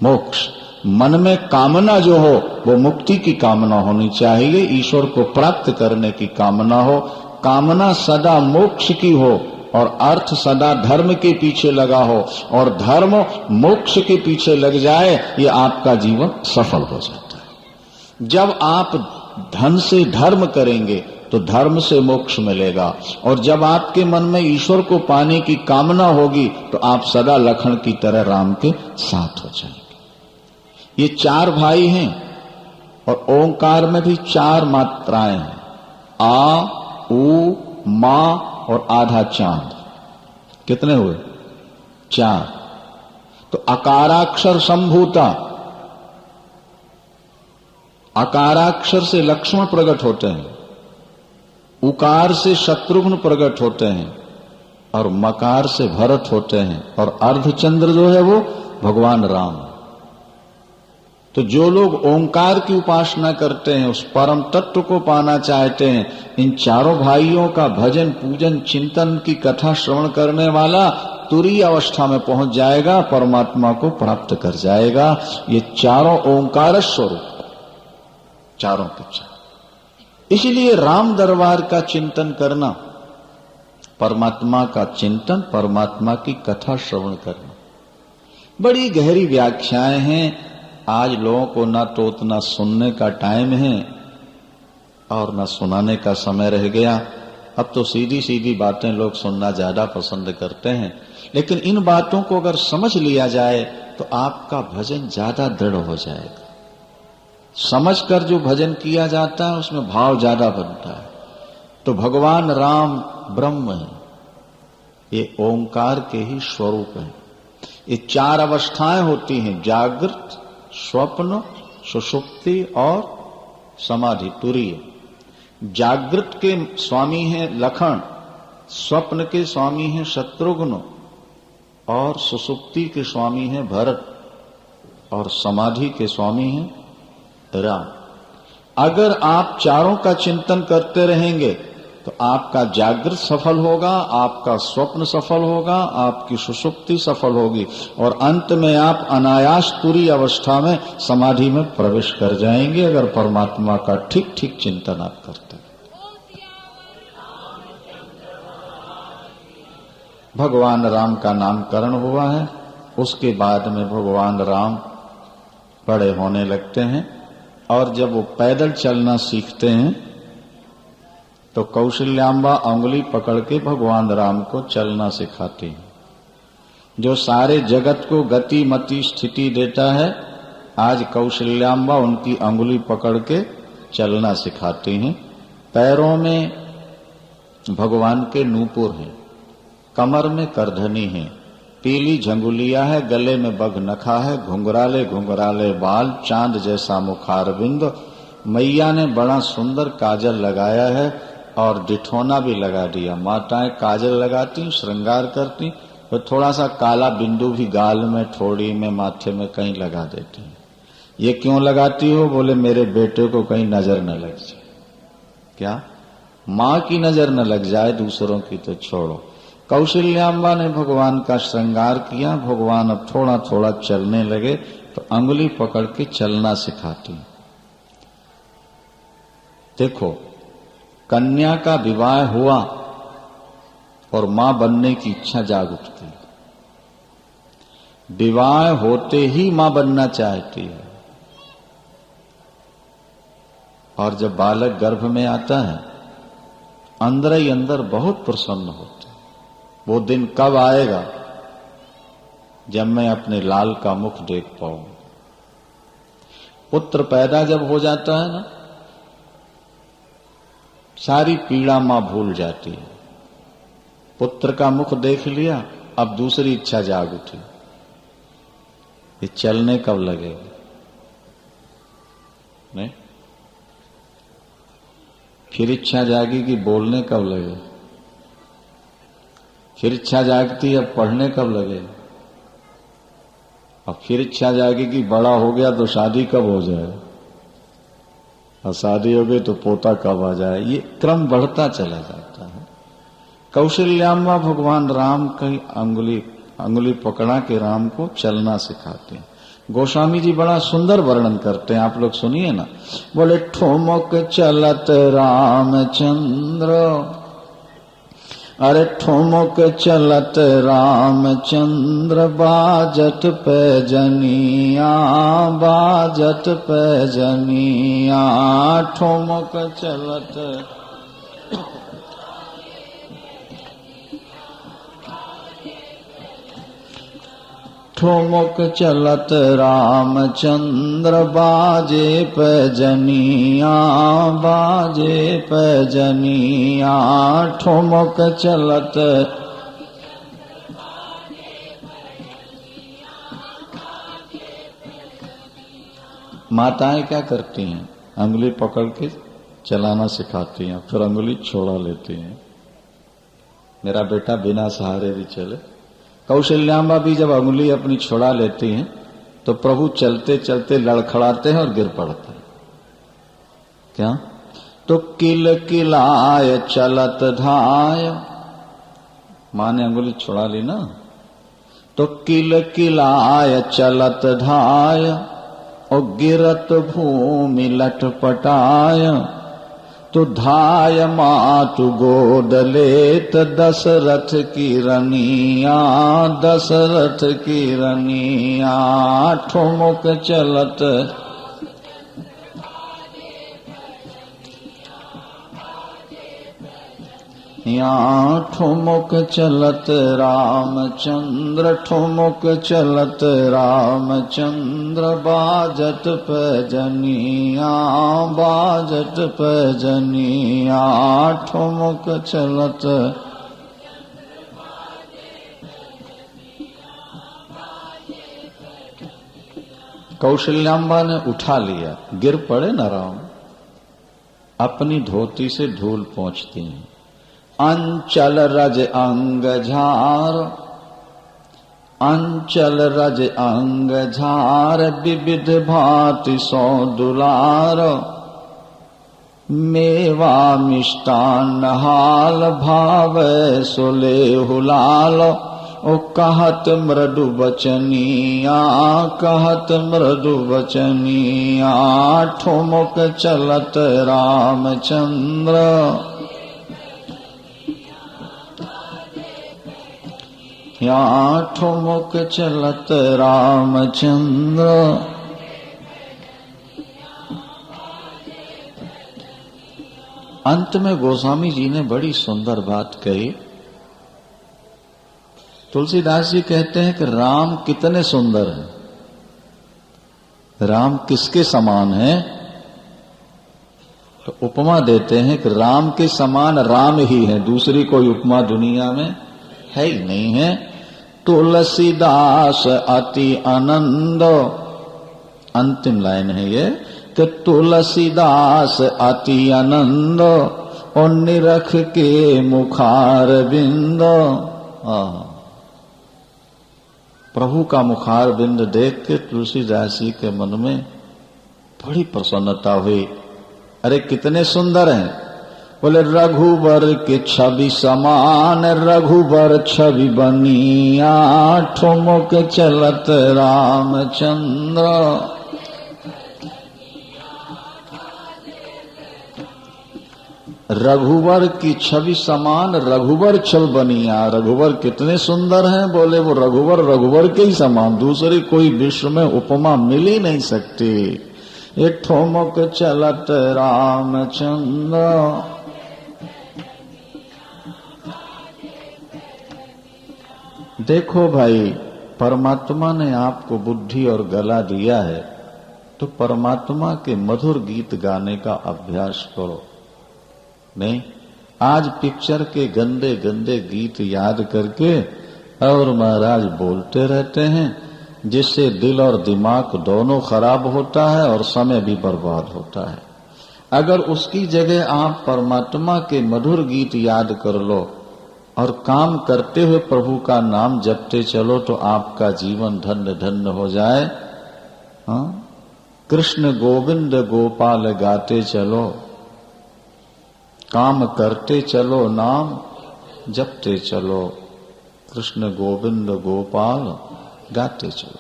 मोक्ष। मन में कामना जो हो वो मुक्ति की कामना होनी चाहिए, ईश्वर को प्राप्त करने की कामना हो। कामना सदा मोक्ष की हो और अर्थ सदा धर्म के पीछे लगा हो और धर्म मोक्ष के पीछे लग जाए, ये आपका जीवन सफल हो जाता है। जब आप धन से धर्म करेंगे तो धर्म से मोक्ष मिलेगा। और जब आपके मन में ईश्वर को पाने की कामना होगी तो आप सदा लखन की तरह राम के साथ हो जाएंगे। ये 4 भाई हैं और ओंकार में भी 4 मात्राएं हैं, आ, उ, मा और आधा चांद। कितने हुए? 4। तो अकाराक्षर संभूता, अकाराक्षर से लक्ष्मण प्रकट होते हैं, उकार से शत्रुघ्न प्रकट होते हैं और मकार से भरत होते हैं और अर्धचंद्र जो है वो भगवान राम। तो जो लोग ओंकार की उपासना करते हैं, उस परम तत्व को पाना चाहते हैं, इन 4 भाइयों का भजन, पूजन, चिंतन की कथा श्रवण करने वाला तुरीय अवस्था में पहुंच जाएगा, परमात्मा को प्राप्त कर जाएगा। ये 4 ओंकार स्वरूप, चारों के 4। इसलिए राम दरबार का चिंतन करना, परमात्मा का चिंतन, परमात्मा की कथा श्रवण करना, बड़ी गहरी व्याख्याएं हैं। आज लोगों को ना तो उतना सुनने का टाइम है और ना सुनाने का समय रह गया। अब तो सीधी सीधी बातें लोग सुनना ज्यादा पसंद करते हैं। लेकिन इन बातों को अगर समझ लिया जाए तो आपका भजन ज्यादा दृढ़ हो जाएगा। समझकर जो भजन किया जाता है उसमें भाव ज्यादा बनता है। तो भगवान राम ब्रह्म है, ये ओंकार के ही स्वरूप है। ये 4 अवस्थाएं होती हैं, जागृत, स्वप्न, सुषुप्ति और समाधि, तुरीय। जागृत के स्वामी हैं लखन, स्वप्न के स्वामी हैं शत्रुघ्न और सुषुप्ति के स्वामी हैं भरत और समाधि के स्वामी हैं राम। अगर आप चारों का चिंतन करते रहेंगे तो आपका जागृत सफल होगा, आपका स्वप्न सफल होगा, आपकी सुषुप्ति सफल होगी और अंत में आप अनायास तुरीय अवस्था में समाधि में प्रवेश कर जाएंगे, अगर परमात्मा का ठीक ठीक चिंतन आप करते हैं। भगवान राम का नामकरण हुआ है, उसके बाद में भगवान राम बड़े होने लगते हैं और जब वो पैदल चलना सीखते हैं तो कौशल्याम्बा अंगुली पकड़ के भगवान राम को चलना सिखाती है। जो सारे जगत को गति मति स्थिति देता है, आज कौशल्याम्बा उनकी अंगुली पकड़ के चलना सिखाती हैं। पैरों में भगवान के नूपुर हैं, कमर में करधनी है, पीली झंगुलिया है, गले में बग नखा है, घुंघराले घुंघराले बाल, चांद जैसा मुखारबिंद। मैया ने बड़ा सुंदर काजल लगाया है और डिठोना भी लगा दिया। माताएं काजल लगाती, श्रृंगार करती, तो थोड़ा सा काला बिंदु भी गाल में, ठोड़ी में, माथे में कहीं लगा देती हैं। ये क्यों लगाती हो? बोले मेरे बेटे को कहीं नजर न लग जाए। क्या? माँ की नजर न लग जाए, दूसरों की तो छोड़ो। कौशल्याम्बा ने भगवान का श्रृंगार किया। भगवान अब थोड़ा थोड़ा चलने लगे तो अंगुली पकड़ के चलना सिखाती। देखो, कन्या का विवाह हुआ और मां बनने की इच्छा जाग उठती। विवाह होते ही मां बनना चाहती है और जब बालक गर्भ में आता है अंदर ही अंदर बहुत प्रसन्न होते। वो दिन कब आएगा जब मैं अपने लाल का मुख देख पाऊं। पुत्र पैदा जब हो जाता है ना, सारी पीड़ा मां भूल जाती है। पुत्र का मुख देख लिया, अब दूसरी इच्छा जाग उठी। ये चलने कब लगेगा? नहीं, फिर इच्छा जागी कि बोलने कब लगे, फिर इच्छा जागती अब पढ़ने कब लगे, अब फिर इच्छा जागी कि बड़ा हो गया तो शादी कब हो जाए, और शादी हो गई तो पोता कब आ जाए। ये क्रम बढ़ता चला जाता है। कौशल्याम्बा भगवान राम की अंगुली पकड़ा के राम को चलना सिखाते हैं। गोस्वामी जी बड़ा सुंदर वर्णन करते हैं, आप लोग सुनिए ना। बोले ठुमक चलत रामचंद्र, अरे ठुमक चलत रामचंद्र, बाजत पैजनिया, बाजत पैजनिया, ठुमक चलत। ठुमक चलत रामचंद्र, बाजे पैजनिया, बाजे पैजनिया, ठुमक चलत। माताएं क्या करती हैं? अंगुली पकड़ के चलाना सिखाती हैं, फिर अंगुली छोड़ा लेती हैं। मेरा बेटा बिना सहारे भी चले। कौशल्याम्बा भी जब अंगुली अपनी छुड़ा लेती हैं तो प्रभु चलते चलते लड़खड़ाते हैं और गिर पड़ते हैं। क्या? तो किल किलाय चलत धाय, मां ने अंगुली छुड़ा ली ना, तो किल किलाय चलत धाय, और गिरत भूमि लटपटाय, तो धाय मातु गोद लेत दशरथ की रनिया, दशरथ की रनिया, ठुमक चलत। यहाँ ठुमक चलत रामचंद्र, ठुमक चलत रामचंद्र, बाजत पैजनिया, बाजत पैजनिया, ठुमक चलत। कौशल्याम्बा ने उठा लिया, गिर पड़े न राम, अपनी धोती से धूल पहुंचती हैं। अंचल रज अंग झार, अंचल रज अंग झार, विविध भांति सौ दुलार, मेवा मिष्टान हाल, भावै सोले हुलाल, ओ कहत मृदु बचनिया, कहत मृदु बचनिया, ठुमक चलत रामचंद्र। यहाँ ठुमक चलत रामचंद्र, अंत में गोस्वामी जी ने बड़ी सुंदर बात कही। तुलसीदास जी कहते हैं कि राम कितने सुंदर हैं, राम किसके समान है? तो उपमा देते हैं कि राम के समान राम ही है, दूसरी कोई उपमा दुनिया में है ही नहीं है। तुलसीदास अति आनंद, अंतिम लाइन है ये कि तुलसीदास अति आनंद और निरख के मुखार बिंद। प्रभु का मुखार बिंद देख के तुलसीदास जी के मन में बड़ी प्रसन्नता हुई। अरे कितने सुंदर हैं, बोले रघुवर के छवि समान, रघुवर छवि बनिया, ठुमक चलत रामचंद्र। रघुवर की छवि समान, रघुवर छल बनिया। रघुवर कितने सुंदर हैं, बोले वो रघुवर रघुवर के ही समान, दूसरी कोई विश्व में उपमा मिल ही नहीं सकती। ये ठुमक चलत रामचंद्र। देखो भाई, परमात्मा ने आपको बुद्धि और गला दिया है तो परमात्मा के मधुर गीत गाने का अभ्यास करो। नहीं, आज पिक्चर के गंदे गंदे गीत याद करके और महाराज बोलते रहते हैं, जिससे दिल और दिमाग दोनों खराब होता है और समय भी बर्बाद होता है। अगर उसकी जगह आप परमात्मा के मधुर गीत याद कर लो और काम करते हुए प्रभु का नाम जपते चलो तो आपका जीवन धन्य धन्य हो जाए। हाँ, कृष्ण गोविंद गोपाल गाते चलो, काम करते चलो, नाम जपते चलो। कृष्ण गोविंद गोपाल गाते चलो,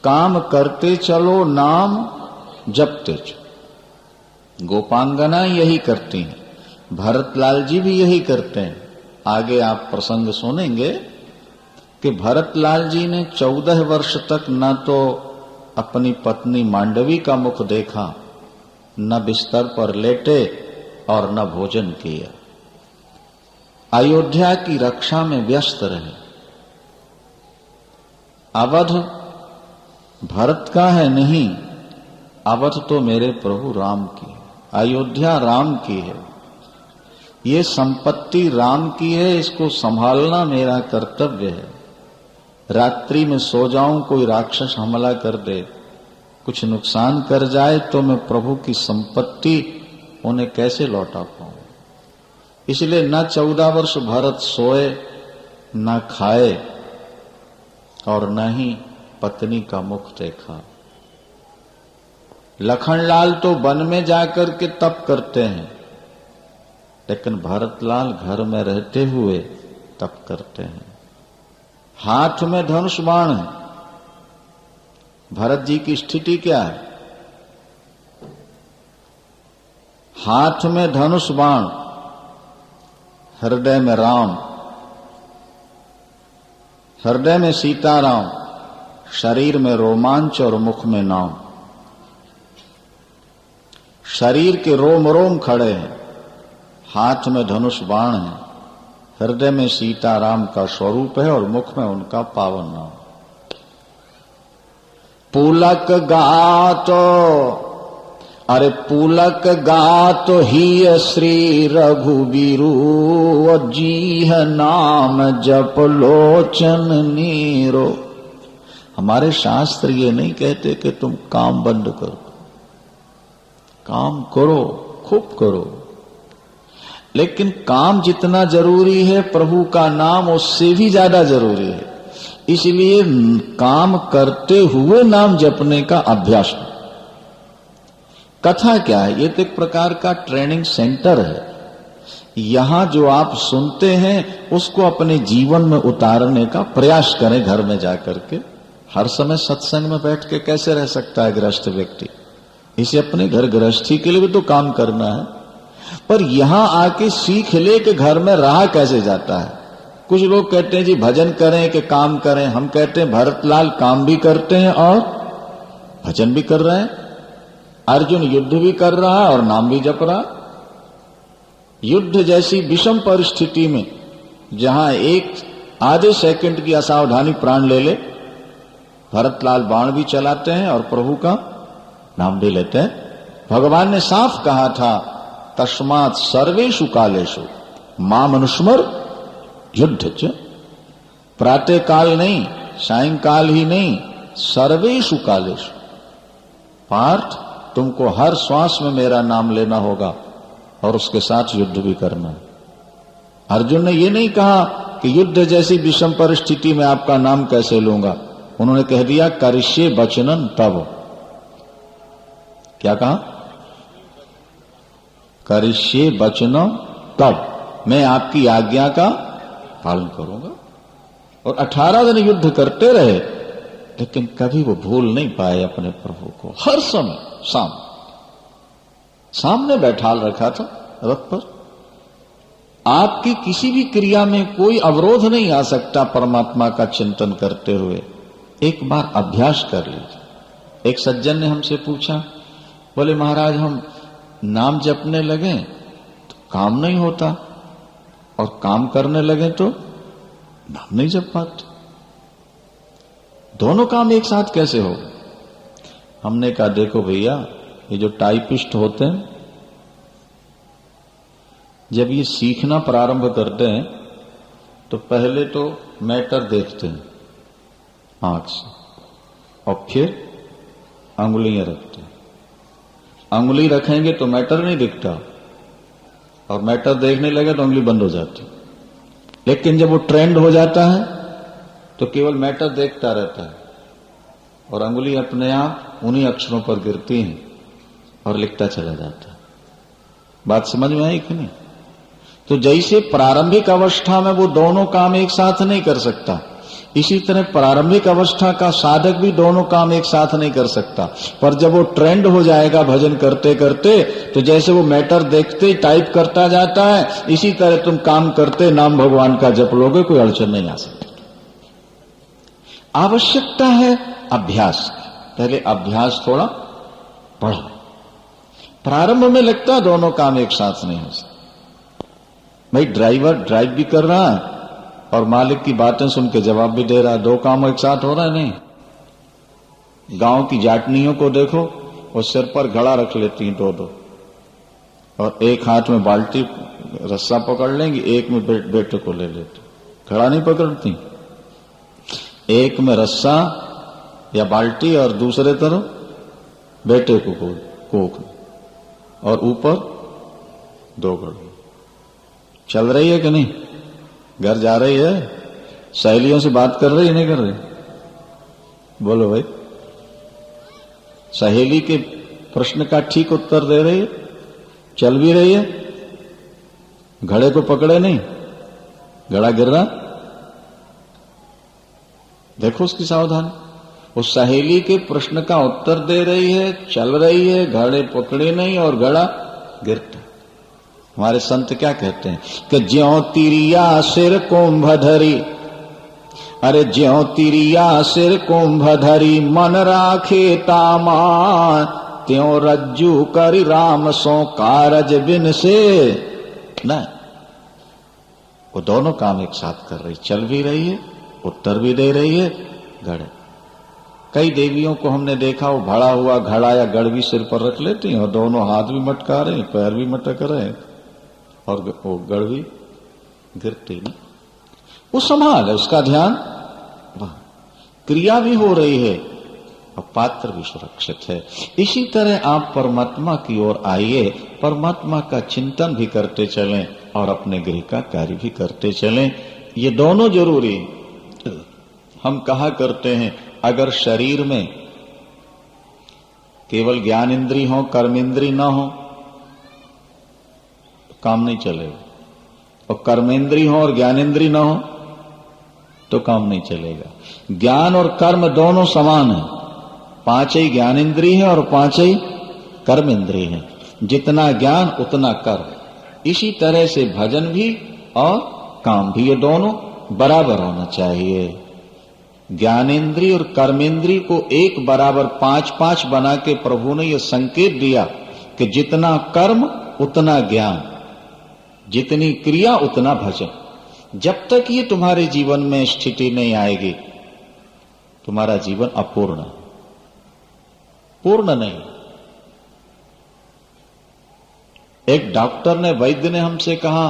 काम करते चलो, नाम जपते चलो। गोपांगना यही करती हैं, भरतलाल जी भी यही करते हैं। आगे आप प्रसंग सुनेंगे कि भरतलाल जी ने 14 वर्ष तक न तो अपनी पत्नी मांडवी का मुख देखा, न बिस्तर पर लेटे और न भोजन किया। अयोध्या की रक्षा में व्यस्त रहे। अवध भरत का है नहीं, अवध तो मेरे प्रभु राम की है, अयोध्या राम की है, ये संपत्ति राम की है, इसको संभालना मेरा कर्तव्य है। रात्रि में सो जाऊं, कोई राक्षस हमला कर दे, कुछ नुकसान कर जाए तो मैं प्रभु की संपत्ति उन्हें कैसे लौटा पाऊं। इसलिए न 14 वर्ष भरत सोए, न खाए और न ही पत्नी का मुख देखा। लखनलाल तो वन में जाकर के तप करते हैं, लेकिन भरतलाल घर में रहते हुए तप करते हैं। हाथ में धनुष बाण है। भरत जी की स्थिति क्या है? हाथ में धनुष बाण, हृदय में राम, हृदय में सीताराम, शरीर में रोमांच और मुख में नाम। शरीर के रोम रोम खड़े हैं, हाथ में धनुष बाण है, हृदय में सीताराम का स्वरूप है और मुख में उनका पावन नाम। पुलक गातो, अरे पुलक गातो ही श्री रघुवीरू, जी है नाम जप लोचन नीरो। हमारे शास्त्र ये नहीं कहते कि तुम काम बंद करो, काम करो, खूब करो, लेकिन काम जितना जरूरी है प्रभु का नाम उससे भी ज्यादा जरूरी है। इसलिए काम करते हुए नाम जपने का अभ्यास। कथा क्या है? ये तो एक प्रकार का ट्रेनिंग सेंटर है। यहां जो आप सुनते हैं उसको अपने जीवन में उतारने का प्रयास करें। घर में जाकर के हर समय सत्संग में बैठ के कैसे रह सकता है गृहस्थ व्यक्ति? इसे अपने घर गृहस्थी के लिए भी तो काम करना है, पर यहां आके सीख ले कि घर में रहा कैसे जाता है। कुछ लोग कहते हैं जी भजन करें कि काम करें। हम कहते हैं भरतलाल काम भी करते हैं और भजन भी कर रहे हैं। अर्जुन युद्ध भी कर रहा है और नाम भी जप रहा। युद्ध जैसी विषम परिस्थिति में जहां एक आधे सेकंड की असावधानी प्राण ले ले, भरतलाल बाण भी चलाते हैं और प्रभु का नाम भी लेते हैं। भगवान ने साफ कहा था, तस्मात् सर्वेषु कालेषु माम अनुस्मर युद्ध च। प्रातः काल नहीं, सायंकाल ही नहीं, सर्वेषु कालेषु। पार्थ, तुमको हर श्वास में मेरा नाम लेना होगा और उसके साथ युद्ध भी करना है। अर्जुन ने यह नहीं कहा कि युद्ध जैसी विषम परिस्थिति में आपका नाम कैसे लूंगा। उन्होंने कह दिया, करिष्ये वचनं तव। क्या कहा? करिष्ये वचनं तव, मैं आपकी आज्ञा का पालन करूंगा। और 18 दिन युद्ध करते रहे, लेकिन कभी वो भूल नहीं पाए अपने प्रभु को। हर समय सामने बैठाल रखा था रथ पर। आपकी किसी भी क्रिया में कोई अवरोध नहीं आ सकता परमात्मा का चिंतन करते हुए। एक बार अभ्यास कर लीजिए। एक सज्जन ने हमसे पूछा, बोले महाराज हम नाम जपने लगे तो काम नहीं होता और काम करने लगे तो नाम नहीं जप पाते, दोनों काम एक साथ कैसे हो? हमने कहा, देखो भैया, ये जो टाइपिस्ट होते हैं, जब ये सीखना प्रारंभ करते हैं तो पहले तो मैटर देखते हैं आंख से और फिर अंगुलियां रखते हैं। अंगुली रखेंगे तो मैटर नहीं दिखता और मैटर देखने लगे तो अंगुली बंद हो जाती। लेकिन जब वो ट्रेंड हो जाता है तो केवल मैटर देखता रहता है और अंगुली अपने आप उन्हीं अक्षरों पर गिरती है और लिखता चला जाता है। बात समझ में आई कि नहीं? तो जैसे प्रारंभिक अवस्था में वो दोनों काम एक साथ नहीं कर सकता, इसी तरह प्रारंभिक अवस्था का साधक भी दोनों काम एक साथ नहीं कर सकता। पर जब वो ट्रेंड हो जाएगा भजन करते करते, तो जैसे वो मैटर देखते टाइप करता जाता है, इसी तरह तुम काम करते नाम भगवान का जप लोगे, कोई अड़चन नहीं आ सकती। आवश्यकता है अभ्यास। पहले अभ्यास थोड़ा बढ़ो। प्रारंभ में लगता है दोनों काम एक साथ नहीं हो सकते। भाई ड्राइवर ड्राइव भी कर रहा है और मालिक की बातें सुन के जवाब भी दे रहा है, दो काम एक साथ हो रहा है नहीं। गांव की जाटनियों को देखो, वो सिर पर घड़ा रख लेती हैं दो और एक हाथ में बाल्टी रस्सा पकड़ लेंगी, एक में बेटे को ले लेती, घड़ा नहीं पकड़ती। एक में रस्सा या बाल्टी और दूसरे तरफ बेटे को कोख और ऊपर दो घड़े। चल रही है कि नहीं? घर जा रही है, सहेलियों से बात कर रही है नहीं कर रही? बोलो भाई, सहेली के प्रश्न का ठीक उत्तर दे रही है, चल भी रही है, घड़े को पकड़े नहीं, घड़ा गिर रहा। देखो उसकी सावधानी। उस सहेली के प्रश्न का उत्तर दे रही है, चल रही है, घड़े पकड़े नहीं और घड़ा गिरता। हमारे संत क्या कहते हैं कि ज्यों तिरिया सिर कुंभ धरी, अरे ज्यों तिरिया सिर कुंभ धरी, मन राखे तामान, त्यों रज्जू करि राम सो कारज बिन से न। वो दोनों काम एक साथ कर रही, चल भी रही है, उत्तर भी दे रही है, घड़े। कई देवियों को हमने देखा, वो भड़ा हुआ घड़ा या गढ़ भी सिर पर रख लेती हैं और दोनों हाथ भी मटका रहे हैं, पैर भी मटक रहे हैं और वो गढ़ भी गिरती नहीं। वो संभाल है, उसका ध्यान, क्रिया भी हो रही है और पात्र भी सुरक्षित है। इसी तरह आप परमात्मा की ओर आइए, परमात्मा का चिंतन भी करते चलें और अपने गृह का कार्य भी करते चलें। ये दोनों जरूरी। हम कहा करते हैं, अगर शरीर में केवल ज्ञान इंद्री हो, कर्म इंद्री ना हो तो काम नहीं चलेगा, और कर्मेंद्री हो और ज्ञानेंद्री ना हो तो काम नहीं चलेगा। ज्ञान और कर्म दोनों समान है, 5 ही ज्ञानेंद्री है और 5 ही कर्मेंद्री है। जितना ज्ञान उतना कर्म। इसी तरह से भजन भी और काम भी, ये दोनों बराबर होना चाहिए। ज्ञानेंद्री और कर्मेंद्री को एक बराबर 5-5 बना के प्रभु ने यह संकेत दिया कि जितना कर्म उतना ज्ञान। जितनी क्रिया उतना भजन। जब तक ये तुम्हारे जीवन में स्थिति नहीं आएगी, तुम्हारा जीवन अपूर्ण, पूर्ण नहीं। एक डॉक्टर ने, वैद्य ने हमसे कहा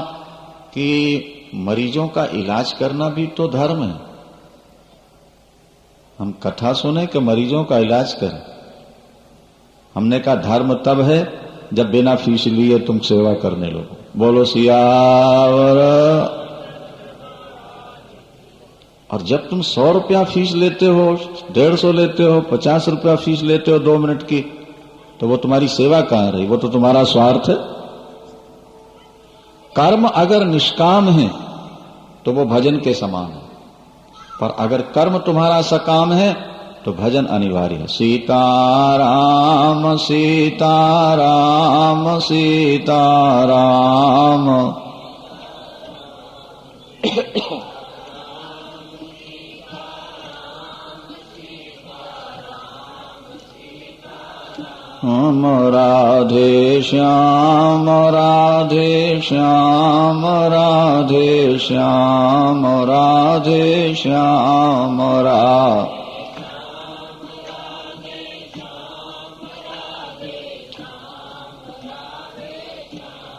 कि मरीजों का इलाज करना भी तो धर्म है। हम कथा सुने कि मरीजों का इलाज करें। हमने कहा धर्म तब है जब बिना फीस लिए तुम सेवा करने लगो। बोलो सियावर। और जब तुम 100 रुपया फीस लेते हो, 150 लेते हो, 50 रुपया फीस लेते हो 2 मिनट की, तो वो तुम्हारी सेवा कहां रही? वो तो तुम्हारा स्वार्थ है। कर्म अगर निष्काम है तो वो भजन के समान है, पर अगर कर्म तुम्हारा सकाम है तो भजन अनिवार्य है। सीताराम सीताराम सीताराम। राधे श्याम राधे श्याम राधे श्याम राधे श्याम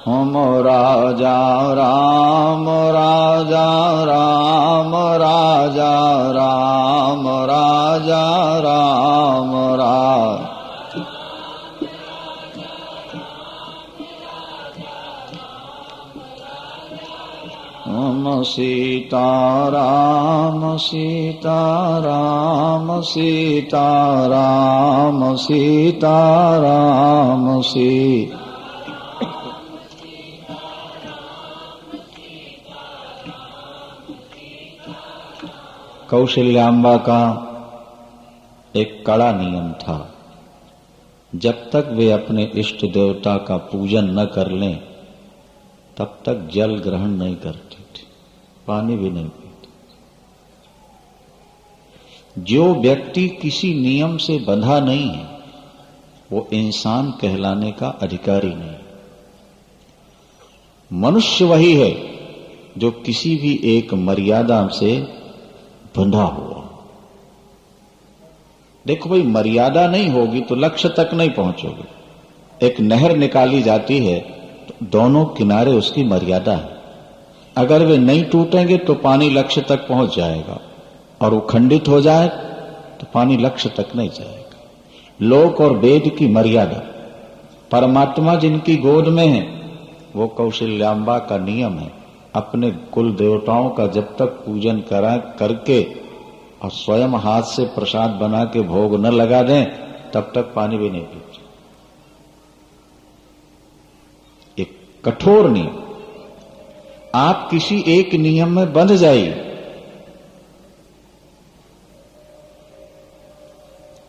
हम राजा राम राजा राम राजा राम राजा राम राम। सीताराम सीताराम सीताराम सीताराम सीता। कौशल्याम्बा का एक कड़ा नियम था, जब तक वे अपने इष्ट देवता का पूजन न कर लें तब तक जल ग्रहण नहीं करती थी, पानी भी नहीं पीती। जो व्यक्ति किसी नियम से बंधा नहीं है वो इंसान कहलाने का अधिकारी नहीं। मनुष्य वही है जो किसी भी एक मर्यादा से बंधा हुआ। देखो भाई, मर्यादा नहीं होगी तो लक्ष्य तक नहीं पहुंचोगे। एक नहर निकाली जाती है तो दोनों किनारे उसकी मर्यादा है। अगर वे नहीं टूटेंगे तो पानी लक्ष्य तक पहुंच जाएगा, और वो खंडित हो जाए तो पानी लक्ष्य तक नहीं जाएगा। लोक और वेद की मर्यादा, परमात्मा जिनकी गोद में है वो कौशल्याम्बा का नियम है। अपने कुल देवताओं का जब तक पूजन करके और स्वयं हाथ से प्रसाद बना के भोग न लगा दें तब तक पानी भी नहीं पीते। एक कठोर नियम। आप किसी एक नियम में बंध जाइए,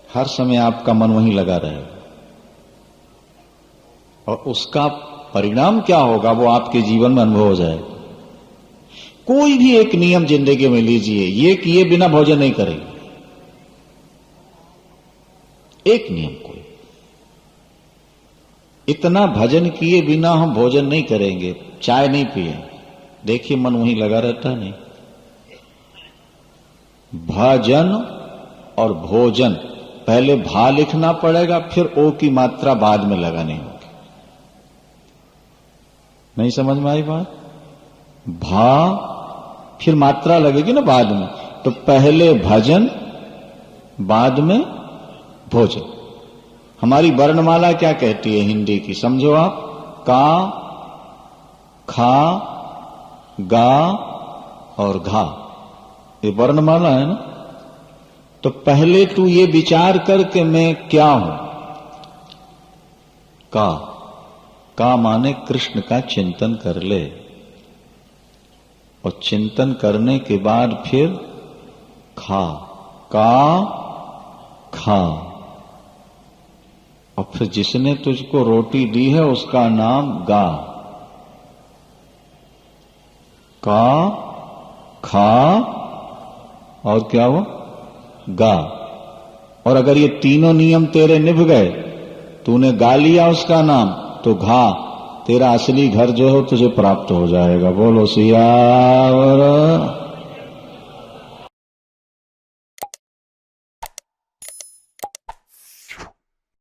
हर समय आपका मन वहीं लगा रहेगा, और उसका परिणाम क्या होगा वो आपके जीवन में अनुभव हो जाएगा। कोई भी एक नियम जिंदगी में लीजिए, ये किए बिना भोजन नहीं करेंगे। एक नियम कोई, इतना भजन किए बिना हम भोजन नहीं करेंगे, चाय नहीं पिए, देखिए मन वहीं लगा रहता नहीं। भजन और भोजन, पहले भा लिखना पड़ेगा, फिर ओ की मात्रा बाद में लगानी होगी। नहीं समझ में आई बात? भा फिर मात्रा लगेगी ना बाद में, तो पहले भजन बाद में भोजन। हमारी वर्णमाला क्या कहती है हिंदी की, समझो आप। का, खा, गा और घा, ये वर्णमाला है ना। तो पहले तू ये विचार कर कि मैं क्या हूं। का माने कृष्ण का चिंतन कर ले, और चिंतन करने के बाद फिर खा, खा, और फिर जिसने तुझको रोटी दी है उसका नाम गा। का, खा और क्या हुआ? गा। और अगर ये तीनों नियम तेरे निभ गए, तूने गा लिया उसका नाम, तो घा, तेरा असली घर जो है तुझे प्राप्त हो जाएगा। बोलो सियावर